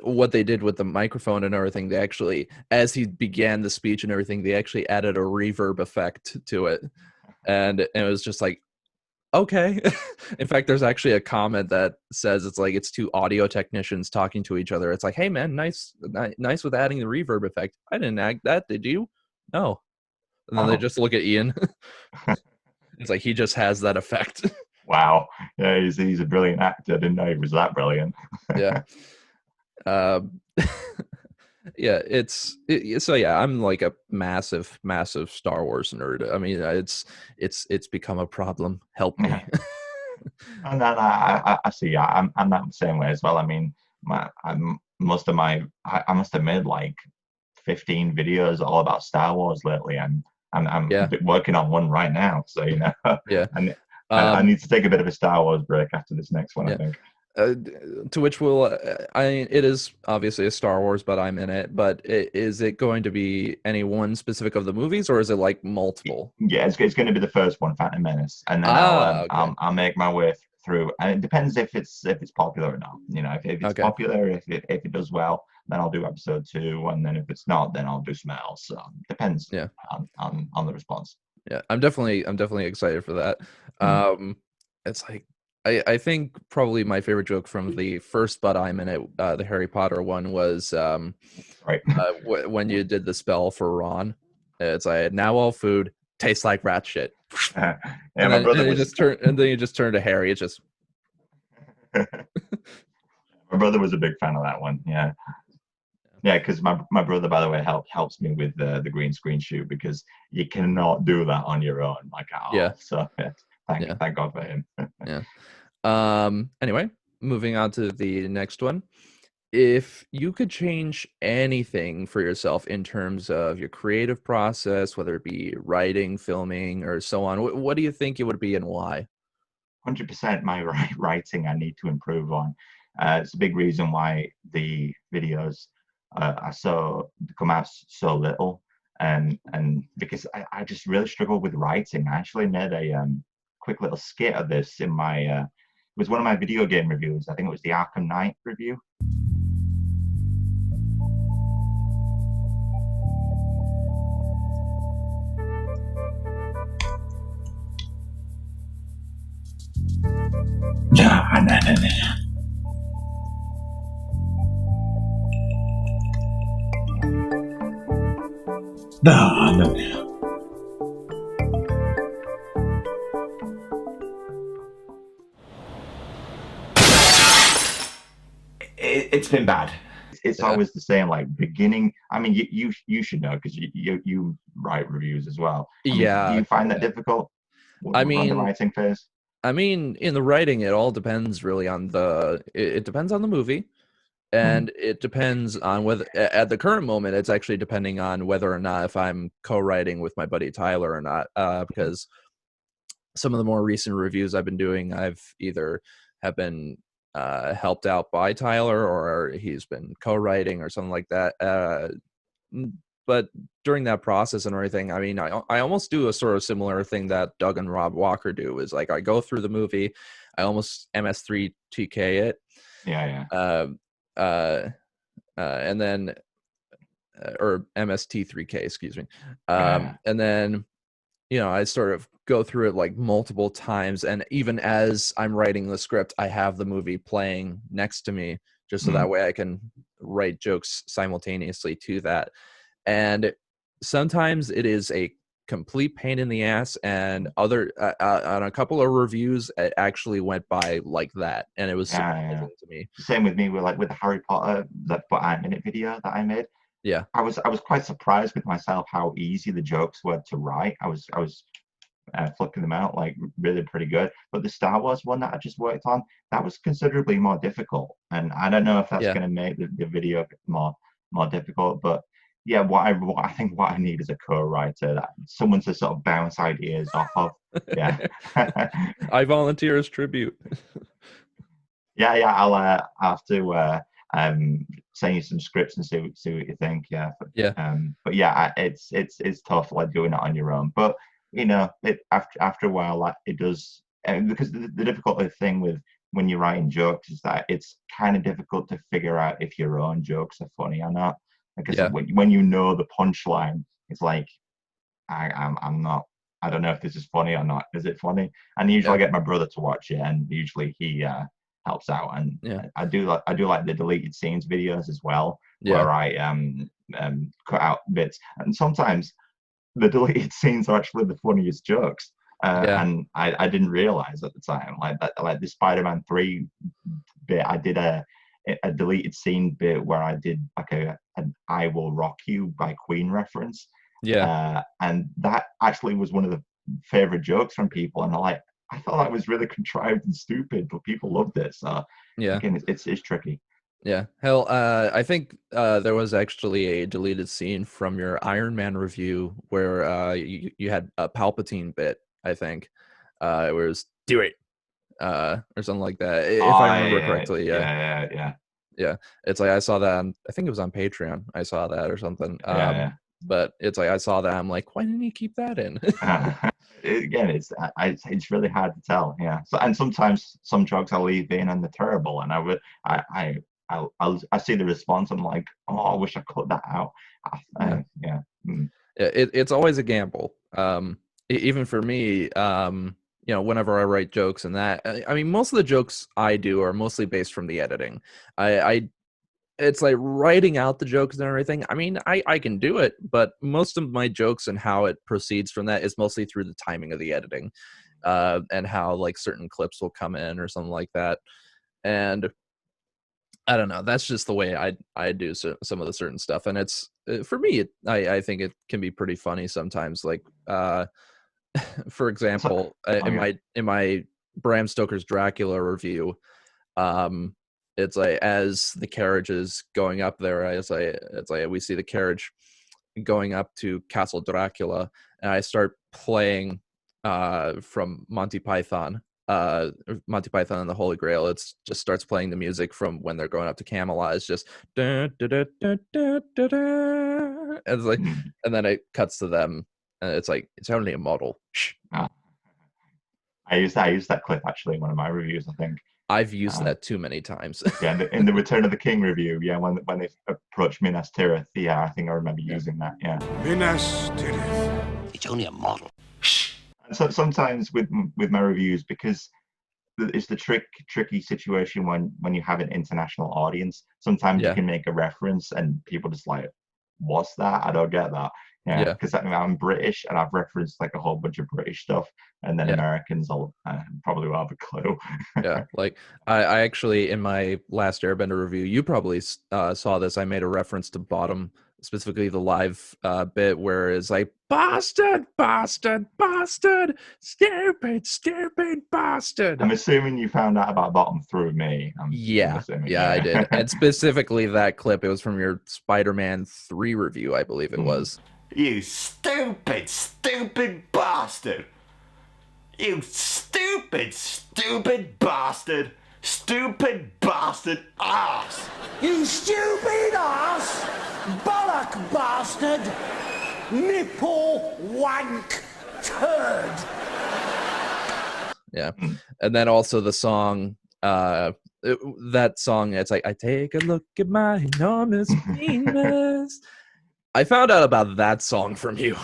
what they did with the microphone and everything, they actually, as he began the speech and everything, they actually added a reverb effect to it, and it was just like, okay. In fact, there's actually a comment that says it's like it's two audio technicians talking to each other. It's like, hey man, nice with adding the reverb effect. I didn't add that, did you? No. And then they Oh, just look at Ian. It's like he just has that effect. wow. Yeah, he's a brilliant actor. I didn't know he was that brilliant. Yeah. Um, yeah, so yeah, I'm like a massive Star Wars nerd. I mean, it's become a problem. Help me. Yeah. And then I see. Yeah, I'm that same way as well. I mean, I must have made like 15 videos all about Star Wars lately, and I'm Yeah, working on one right now. So yeah. and I Um, need to take a bit of a Star Wars break after this next one, I yeah. think. To which will it is obviously a Star Wars, but I'm in it. But is it going to be any one specific of the movies, or is it like multiple? Yeah, it's going to be the first one, Phantom Menace, and then Okay, I'll make my way through. And it depends if it's popular or not. You know, if it's okay. popular, if it does well, then I'll do episode 2, and then if it's not, then I'll do something else. So depends Yeah, on the response. yeah. I'm definitely excited for that. Mm. It's like I think probably my favorite joke from the first But I'm in it, the Harry Potter one was Right. when you did the spell for Ron. It's like now all food tastes like rat shit. Yeah, And my then brother was you just turn to Harry. It's just my brother was a big fan of that one. Yeah. Yeah, because my brother, by the way, helps me with the green screen shoot because you cannot do that on your own, like at yeah, all. So yeah, yeah, thank God for him. yeah. Anyway, moving on to the next one. If you could change anything for yourself in terms of your creative process, whether it be writing, filming, or so on, what do you think it would be and why? 100% my writing I need to improve on. It's a big reason why the videos are so come out so little, and because I just really struggle with writing. I actually made a quick little skit of this in my it was one of my video game reviews. I think it was the Arkham Knight review. Nah, nah, nah, nah. Nah, nah, nah. It's been bad. It's Yeah, always the same, like beginning. I mean, you should know because you write reviews as well. I mean, do yeah, you find that yeah. difficult I on the mean, writing phase? in the writing, it all depends really on it depends on the movie, Mm, and it depends on whether at the current moment it's actually depending on whether or not if I'm co-writing with my buddy Tyler or not. Because some of the more recent reviews I've been doing, I've either have been helped out by Tyler or he's been co-writing or something like that. But during that process and everything, I mean, I almost do a sort of similar thing that Doug and Rob Walker do. Is like I go through the movie, I almost MS3 TK it, yeah, yeah, um, uh, and then or MST3K, excuse me, yeah, and then I sort of go through it like multiple times, and even as I'm writing the script, I have the movie playing next to me, just so yeah. that way I can write jokes simultaneously to that. And sometimes it is a complete pain in the ass, and other on a couple of reviews it actually went by like that, and it was Yeah, yeah. surprising to me. Same with me with with the Harry Potter the But I'm in it video that I made. Yeah, I was quite surprised with myself how easy the jokes were to write. I was flicking them out like really pretty good. But the Star Wars one that I just worked on, that was considerably more difficult. And I don't know if that's yeah, going to make the video more difficult. But yeah, what I think what I need is a co-writer, that someone to sort of bounce ideas off of. Yeah. I volunteer as tribute. Yeah, I'll have to send you some scripts and see what you think. Yeah, Yeah, but yeah, it's tough like doing it on your own. But you know, it after a while, like it does, because the difficult thing with when you're writing jokes is that it's kind of difficult to figure out if your own jokes are funny or not. Because yeah, when you know the punchline, it's like I'm not. I don't know if this is funny or not. Is it funny? And usually yeah, I get my brother to watch it, and usually he helps out. And yeah, I do like the deleted scenes videos as well, yeah, where I cut out bits. And sometimes the deleted scenes are actually the funniest jokes. yeah, And I didn't realize at the time, like that, like the Spider-Man 3 bit, I did a deleted scene bit where I did like an "I Will Rock You" by Queen reference, yeah, and that actually was one of the favorite jokes from people. And I thought that was really contrived and stupid, but people loved it. So yeah. again, it's tricky. Yeah. Hell, I think there was actually a deleted scene from your Iron Man review where you had a Palpatine bit, I think. It was do it. or something like that, if I remember correctly. Yeah, it's like I saw that I think it was on Patreon. I saw that or something. But it's like I saw that, I'm like, why didn't he keep that in? Again, it's really hard to tell. Yeah. So, and sometimes some jokes I leave in and they're terrible, and I see the response. I'm like, oh, I wish I cut that out. Yeah. It's always a gamble. Even for me, whenever I write jokes and that, I mean, most of the jokes I do are mostly based from the editing. It's like writing out the jokes and everything. I mean, I can do it, but most of my jokes and how it proceeds from that is mostly through the timing of the editing, and how like certain clips will come in or something like that. And I don't know. That's just the way I do some of the certain stuff, and it's for me. I think it can be pretty funny sometimes. Like, for example, in my Bram Stoker's Dracula review, it's like as the carriage is going up there, it's like we see the carriage going up to Castle Dracula, and I start playing from Monty Python and the Holy Grail. It's just starts playing the music from when they're going up to Camelot. It's just da, da, da, da, da, da, da. And it's like, and then it cuts to them, and it's like it's only a model. I used that clip actually in one of my reviews, I think. I've used that too many times. Yeah, in the Return of the King review, yeah, when they approached Minas Tirith, yeah, I think I remember using that. Yeah, Minas Tirith. It's only a model. And so sometimes with my reviews, because it's the tricky situation when you have an international audience. Sometimes you can make a reference and people just like, what's that? I don't get that. Yeah, because I'm British and I've referenced like a whole bunch of British stuff, and then Americans will probably will have a clue. Like I actually, in my last Airbender review, you probably saw this. I made a reference to Bottom, specifically the live bit where it's like, bastard, bastard, bastard, stupid, stupid bastard. I'm assuming you found out about Bottom through me. Yeah, I did. And specifically that clip, it was from your Spider-Man 3 review, I believe it was. You stupid, stupid bastard! You stupid, stupid bastard! Stupid bastard ass! You stupid ass! Bollock bastard! Nipple wank turd! Yeah. And then also the song, that song, it's like, I take a look at my enormous penis. I found out about that song from you.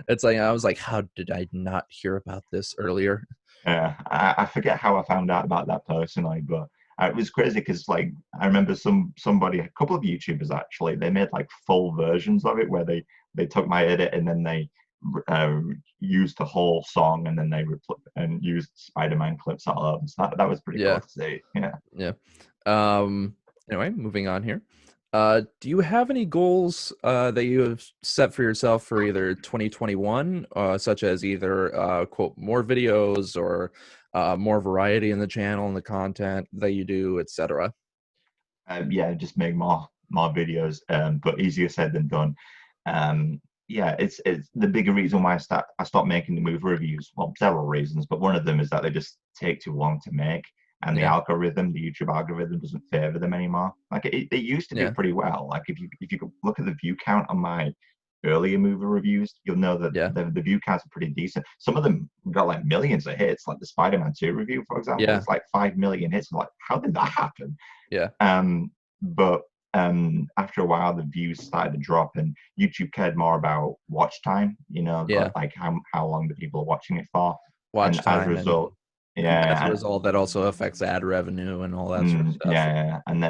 It's like, I was like, how did I not hear about this earlier? Yeah, I forget how I found out about that personally, but it was crazy because like I remember somebody, a couple of YouTubers actually, they made like full versions of it where they took my edit and then they used the whole song and then they used Spider-Man clips out of them. So that was pretty cool to see. Anyway, moving on here. Do you have any goals that you have set for yourself for either 2021, such as either quote more videos or more variety in the channel and the content that you do, etc.? Just make more videos, but easier said than done. It's the bigger reason why I stopped making the movie reviews. Well, several reasons, but one of them is that they just take too long to make. And the YouTube algorithm doesn't favor them anymore. Like it used to do pretty well. Like if you look at the view count on my earlier movie reviews, you'll know that the view counts are pretty decent. Some of them got like millions of hits, like the Spider-Man 2 review, for example. It's like 5 million hits. I'm like, how did that happen? But after a while, the views started to drop, and YouTube cared more about watch time. Like how long the people are watching it for. Watch time. As a result. As a result, that also affects ad revenue and all that sort of stuff. And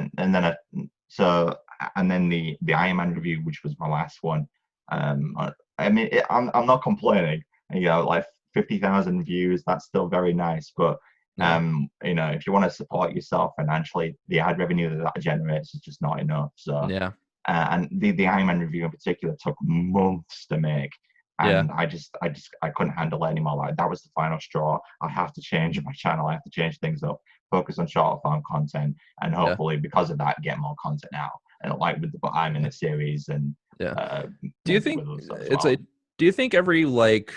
then the Iron Man review, which was my last one. I'm not complaining. Like 50,000 views, that's still very nice. But if you want to support yourself financially, the ad revenue that generates is just not enough. So and the Iron Man review in particular took months to make. And I couldn't handle it anymore. Like that was the final straw. I have to change my channel. I have to change things up, focus on short form content, and hopefully because of that, get more content out. And like with the I'm in a series and do you think it's do you think every like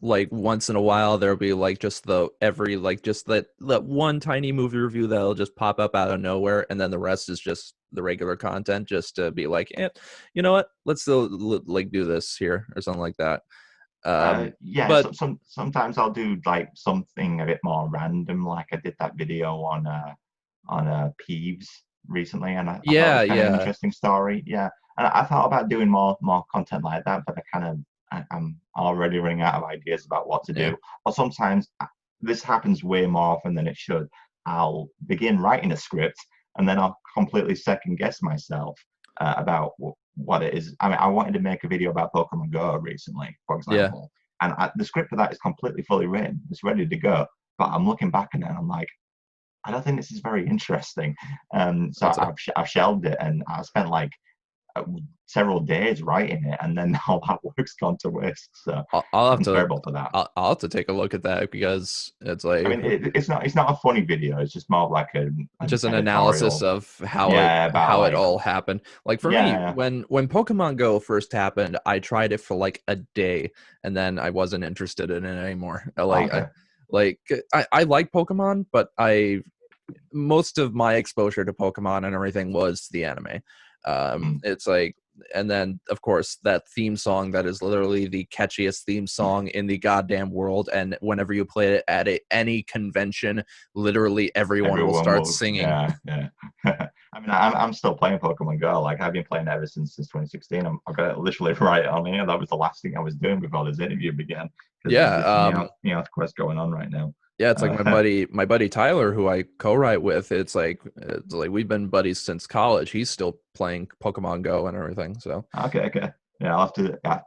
like once in a while there'll be like just just that one tiny movie review that'll just pop up out of nowhere, and then the rest is just the regular content, just to be like, you know what, let's still like do this here or something like that. Yeah, But sometimes I'll do like something a bit more random, like I did that video on Peeves recently, and I thought it yeah, was kind of an yeah, interesting story. Yeah, and I thought about doing more content like that, but I'm already running out of ideas about what to yeah, do. Or sometimes this happens way more often than it should. I'll begin writing a script, and then I'll completely second guess myself about what it is. I mean, I wanted to make a video about Pokemon Go recently, for yeah. example, and the script for that is completely fully written. It's ready to go, but I'm looking back on it and I'm like, I don't think this is very interesting. So That's a I've shelved it, and I spent like uh, several days writing it, and then all that work's gone to waste. So I'll have I'm to terrible for that. I'll have to take a look at that, because it's I like mean, it's not a funny video. It's just more of like an just an analysis editorial. of Yeah, about how it like all happened. Like for me, yeah, when Pokemon Go first happened, I tried it for like a day, and then I wasn't interested in it anymore. okay, I like Pokemon, but I most of my exposure to Pokemon and everything was the anime. mm. It's like, and then of course that theme song that is literally the catchiest theme song in the goddamn world, and whenever you play it at any convention, literally everyone will Everyone start will, singing. yeah. I mean, I'm still playing Pokemon Go. Like I've been playing it ever since 2016. I've got it literally right on here. That was the last thing I was doing before this interview began, because there's Yeah, this Meowth quest going on right now. yeah, it's like Uh, my buddy Tyler, who I co-write with. It's like we've been buddies since college. He's still playing Pokemon Go and everything. So okay. Yeah, I'll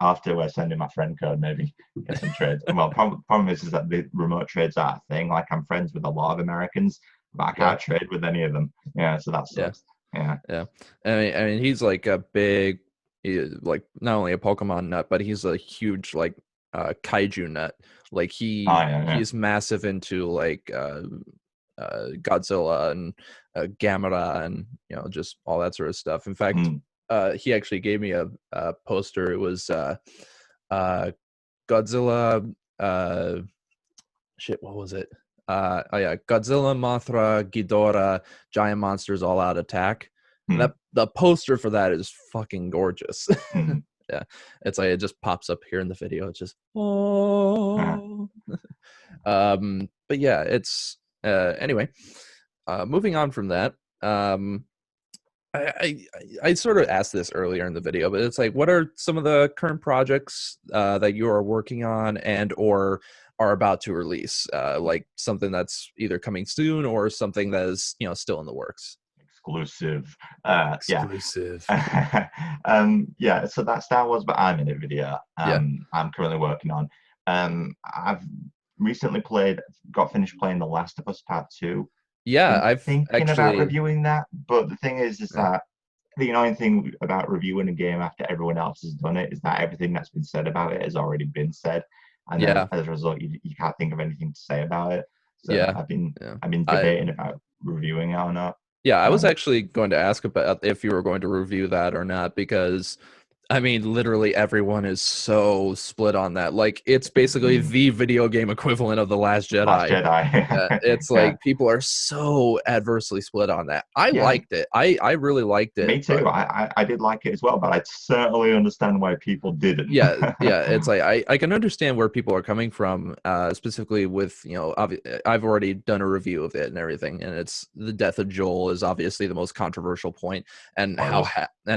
have to send in my friend code, maybe get some trades. Well, problem is that the remote trades are a thing. Like I'm friends with a lot of Americans, but I yeah, can't trade with any of them. Yeah, so that yeah. sucks. Yeah. Yeah, I mean, he's like a big, like not only a Pokemon nut, but he's a huge like kaiju nut. Like Oh yeah. he's massive into like Godzilla and Gamera, and just all that sort of stuff. In fact, Mm, he actually gave me a poster. It was uh, Godzilla. Shit, what was it? Oh yeah, Godzilla, Mothra, Ghidorah, giant monsters all out attack. And mm, that the poster for that is fucking gorgeous. mm. Yeah, it's like it just pops up here in the video. It's just Uh, oh. But yeah, it's anyway. Moving on from that. I sort of asked this earlier in the video, but it's like, what are some of the current projects that you are working on and or are about to release? Like something that's either coming soon or something that is still in the works. Exclusive. Yeah. Exclusive. Yeah, so that Star Wars, but I'm in it video. Yeah, I'm currently working on. I've recently got finished playing The Last of Us Part 2. yeah. Been I've thinking about actually. reviewing that, but the thing is Yeah. that the annoying thing about reviewing a game after everyone else has done it is that everything that's been said about it has already been said, and then Yeah. as a result, you can't think of anything to say about it. So Yeah. I've been Yeah. I've been I debating about reviewing it or not. Yeah, I was Um, actually going to ask about if you were going to review that or not, because I mean, literally everyone is so split on that. Like, it's basically mm, the video game equivalent of The Last Last Jedi. Jedi. It's Yeah, like people are so adversely split on that. I yeah, liked it. I really liked it, me but too. I did like it as well, but I certainly understand why people didn't. yeah, it's like I can understand where people are coming from, specifically with I've already done a review of it and everything, and it's the death of Joel is obviously the most controversial point, and Spoilers.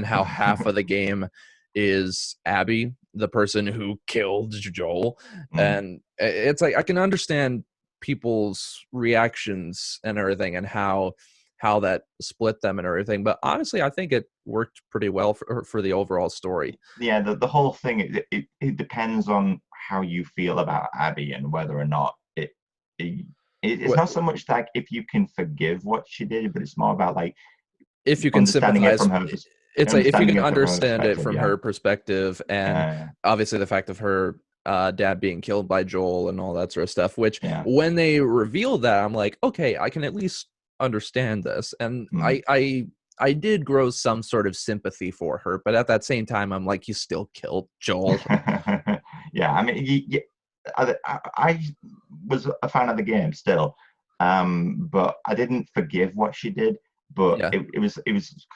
how half of the game is Abby, the person who killed Joel, Mm. and it's like I can understand people's reactions and everything, and how that split them and everything, but honestly, I think it worked pretty well for the overall story. Yeah, the whole thing it depends on how you feel about Abby and whether or not it it's not so much like if you can forgive what she did, but it's more about like If you can understanding it sympathize, from her it's like if you understanding can it from her understand it perspective. from Yeah, her perspective, and yeah, obviously the fact of her dad being killed by Joel and all that sort of stuff, which yeah. when they revealed that, I'm like, okay, I can at least understand this, and Mm. I did grow some sort of sympathy for her, but at that same time I'm like, you still killed Joel. Yeah, I mean, I was a fan of the game still, but I didn't forgive what she did. But Yeah. it was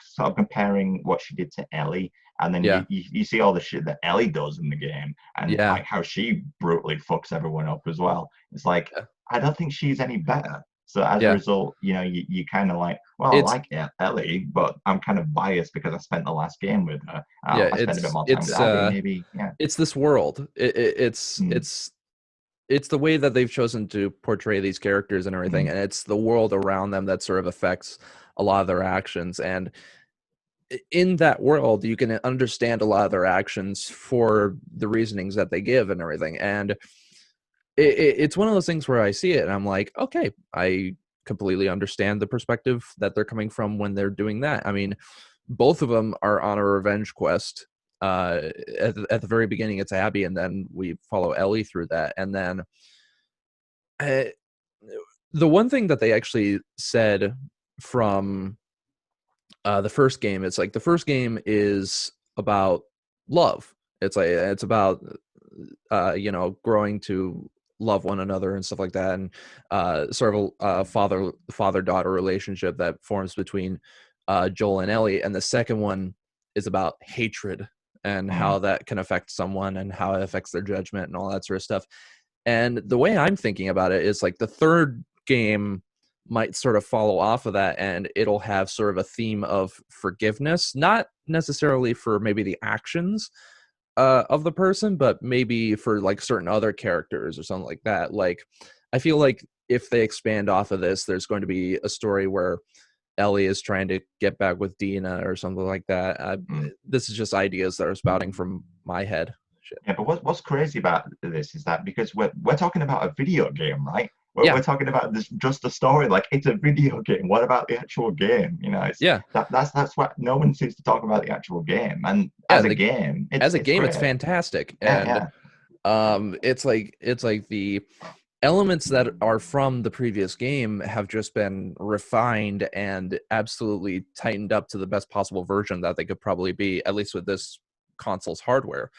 sort of comparing what she did to Ellie, and then Yeah. you see all the shit that Ellie does in the game, and Yeah. like how she brutally fucks everyone up as well. It's like Yeah. I don't think she's any better. So as a Yeah. result, you kind of like, well, I It's like Ellie, but I'm kind of biased because I spent the last game with her. yeah. I spend a bit more time with Abby, maybe. Yeah. It's this world. Mm, It's the way that they've chosen to portray these characters and everything, mm, and it's the world around them that sort of affects a lot of their actions. And in that world, you can understand a lot of their actions for the reasonings that they give and everything. And it's one of those things where I see it and I'm like, okay, I completely understand the perspective that they're coming from when they're doing that. I mean, both of them are on a revenge quest. At the very beginning, it's Abby, and then we follow Ellie through that. And then uh, the one thing that they actually said from the first game, it's like the first game is about love. It's about growing to love one another and stuff like that, and sort of a father daughter relationship that forms between Joel and Ellie. And the second one is about hatred and mm. how that can affect someone and how it affects their judgment and all that sort of stuff. And the way I'm thinking about it is like the third game might sort of follow off of that, and it'll have sort of a theme of forgiveness, not necessarily for maybe the actions of the person, but maybe for like certain other characters or something like that. Like, I feel like if they expand off of this, there's going to be a story where Ellie is trying to get back with Dina or something like that. Mm. This is just ideas that are spouting from my head. Shit. Yeah, but what's crazy about this is that because we're talking about a video game, right? Yeah, We're talking about this just a story, like it's a video game. What about the actual game? It's yeah, that's what no one seems to talk about the actual game. And yeah. as a game, As a it's game, it's great. fantastic, Yeah, and yeah. it's like the elements that are from the previous game have just been refined and absolutely tightened up to the best possible version that they could probably be, at least with this console's hardware.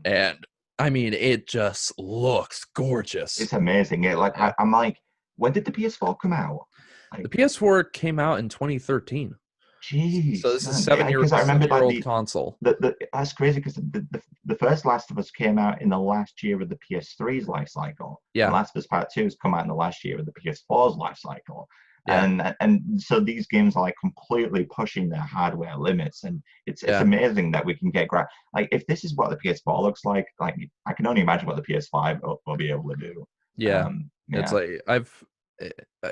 And I mean, it just looks gorgeous. It's amazing. Yeah, like Yeah. I'm like, when did the PS4 come out? The Like, PS4 came out in 2013. So jeez, this is man. Yeah, because I remember like seven-year-old console. that's crazy because the first Last of Us came out in the last year of the PS3's life cycle, and Yeah, Last of Us Part Two has come out in the last year of the PS4's life cycle, yeah, and so these games are like completely pushing their hardware limits, and it's yeah, amazing that we can get like if this is what the PS4 looks like I can only imagine what the PS5 will be able to do. yeah. It's Yeah, like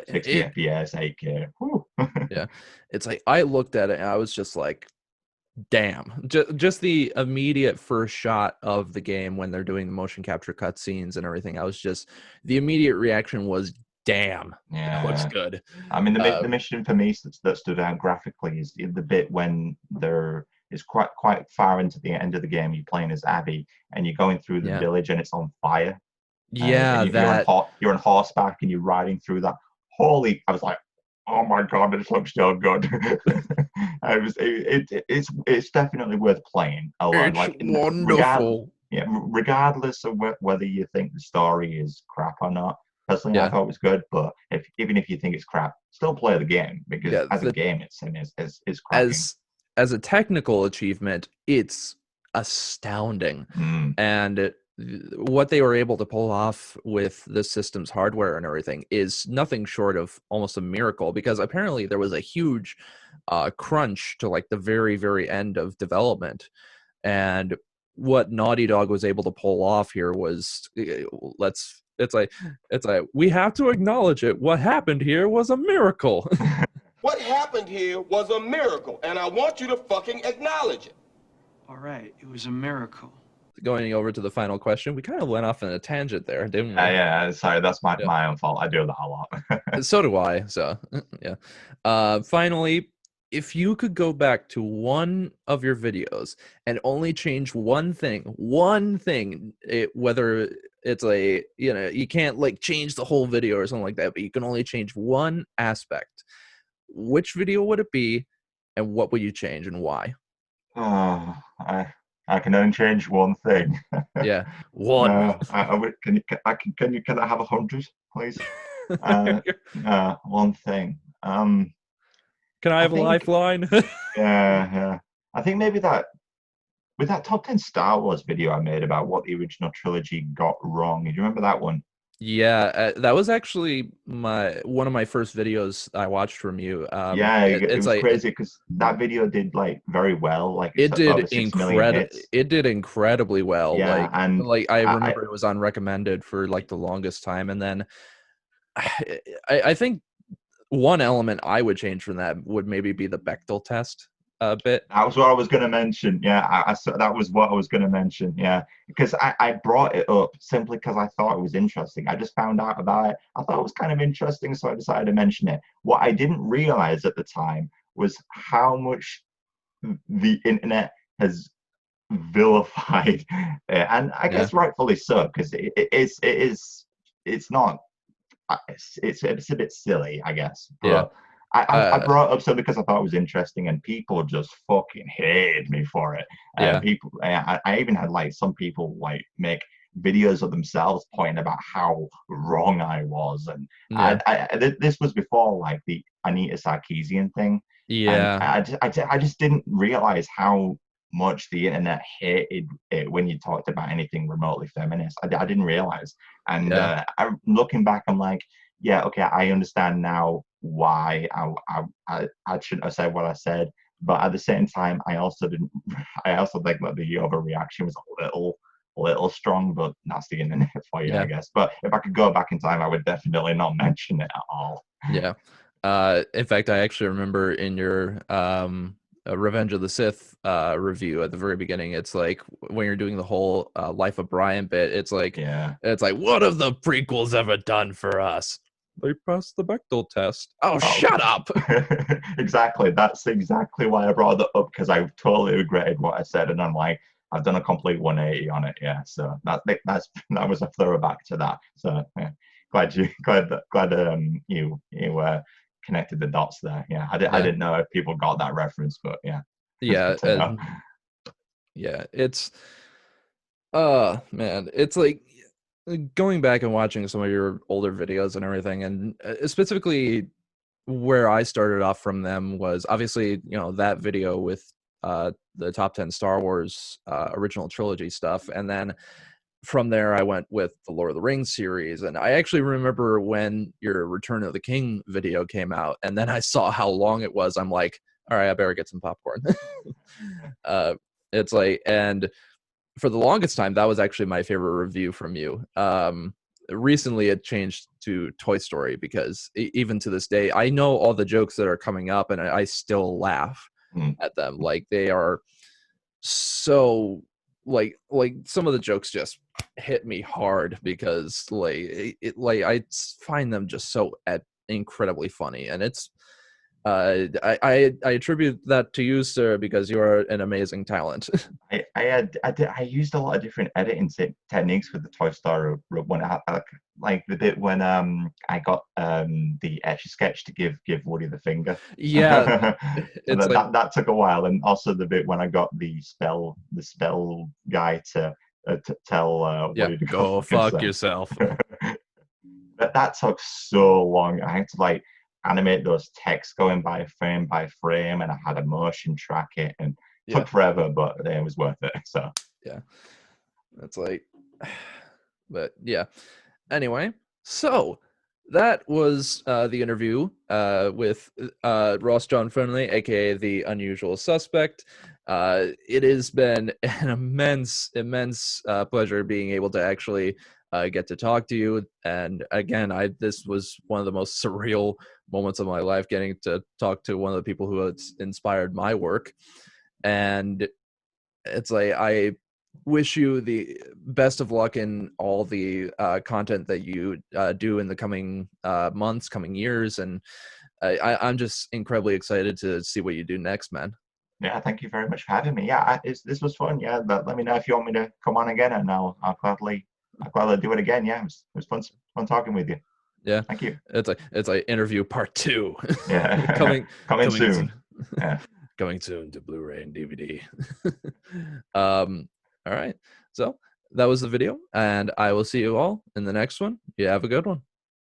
60 it FPS, 8K. Whew. yeah. It's like I looked at it and I was just like, damn. Just the immediate first shot of the game when they're doing the motion capture cutscenes and everything. The immediate reaction was, damn, that looks Yeah. good. I mean, Uh, the mission for me that stood out graphically is the bit when there is quite far into the end of the game. You're playing as Abby, and you're going through the yeah. village, and it's on fire, and Yeah, that you're on horseback, and you're riding through that. Holy! I was like, oh my god, this looks so good. It's definitely worth playing alone. it's Like, wonderful. regardless of whether you think the story is crap or not. Personally, I Yeah. thought it was good, but even if you think it's crap, still play the game because Yeah, as a game, it's cracking. as a technical achievement, it's astounding. Mm, And what they were able to pull off with the system's hardware and everything is nothing short of almost a miracle, because apparently there was a huge crunch to like the very, very end of development. And what Naughty Dog was able to pull off here was it's like we have to acknowledge it. What happened here was a miracle. What happened here was a miracle, and I want you to fucking acknowledge it. All right, it was a miracle. Going over to the final question, we kind of went off on a tangent there, didn't we? yeah, sorry, that's Yeah. my own fault. I do that a lot. So do I. So yeah. Finally, if you could go back to one of your videos and only change one thing, whether it's you can't like change the whole video or something like that, but you can only change one aspect. Which video would it be, and what would you change and why? Oh, I can only change one thing. Yeah, one. Can I have 100, please? One thing. Can I I have a think, lifeline? yeah. I think maybe that with that top 10 Star Wars video I made about what the original trilogy got wrong. Do you remember that one? Yeah, that was actually one of my first videos I watched from you. Yeah, it It's was like crazy because that video did like very well. Like it's it did over 6 million hits. it did incredibly well. Yeah, and Like I I remember it was on recommended for like the longest time, and then I think one element I would change from that would maybe be the Bechtel test a bit. that was what I was going to mention. Yeah, that was what I was going to mention. Yeah, because I brought it up simply because I thought it was interesting. I just found out about it. I thought it was kind of interesting, so I decided to mention it. What I didn't realize at the time was how much the internet has vilified it, and I Yeah, guess rightfully so, because it's not it's a bit silly, I guess. yeah. But I Uh, brought it up so because I thought it was interesting, and people just fucking hated me for it. yeah, People, I even had like some people like make videos of themselves pointing about how wrong I was, and yeah, this was before like the Anita Sarkeesian thing, and yeah, I just didn't realize how much the internet hated it when you talked about anything remotely feminist. I didn't realize, and yeah, looking back, I'm like, yeah, okay, I understand now why I shouldn't have said what I said. But at the same time, I also didn't. I also think that the overreaction was a little strong. But that's the internet for you, I yeah, guess. But if I could go back in time, I would definitely not mention it at all. yeah. In fact, I actually remember in your Revenge of the Sith review at the very beginning, it's like when you're doing the whole Life of Brian bit, Yeah. it's like, what have the prequels ever done for us? They passed the Bechdel test. Oh, Oh, shut up. exactly. That's exactly why I brought it up, because I totally regretted what I said, and I'm like, I've done a complete 180 on it. Yeah, so that was a throwback to that. So yeah, glad you connected the dots there. Yeah, I Yeah, didn't know if people got that reference, but yeah, it's yeah, good to know. yeah. It's man, it's like going back and watching some of your older videos and everything, and specifically where I started off from them was obviously, that video with the top 10 Star Wars original trilogy stuff, and then from there I went with the Lord of the Rings series. And I actually remember when your Return of the King video came out, and then I saw how long it was. I'm like, all right, I better get some popcorn. uh it's like, and for the longest time that was actually my favorite review from you. Recently it changed to Toy Story, because even to this day I know all the jokes that are coming up, and I still laugh Mm. at them. Like, they are so, like some of the jokes just hit me hard, because like I find them just so incredibly funny. And it's I attribute that to you, sir, because you are an amazing talent. I used a lot of different editing techniques with the Toy Story when like the bit when I got the Etch a Sketch to give Woody the finger. Yeah, And it's like, that took a while, and also the bit when I got the spell guy to tell yeah, Woody to go fuck yourself. that took so long. I had to like animate those texts going by frame, and I had to motion track it, and it Yeah, took forever, but it was worth it. So yeah, it's like, but yeah. Anyway, so that was the interview with Ross John Fearnley, aka the Unusual Suspect. It has been an immense pleasure being able to actually get to talk to you. And again, this was one of the most surreal moments of my life, getting to talk to one of the people who has inspired my work. And it's like, I wish you the best of luck in all the content that you do in the coming months, coming years. And I'm just incredibly excited to see what you do next, man. yeah, thank you very much for having me. Yeah, this was fun. Yeah, but let me know if you want me to come on again, and I'll gladly do it again. Yeah, it was fun talking with you. Yeah, Thank you. it's like interview part 2. Yeah, coming coming soon. Yeah. coming soon to Blu-ray and DVD. All right. So that was the video, and I will see you all in the next one. You have a good one.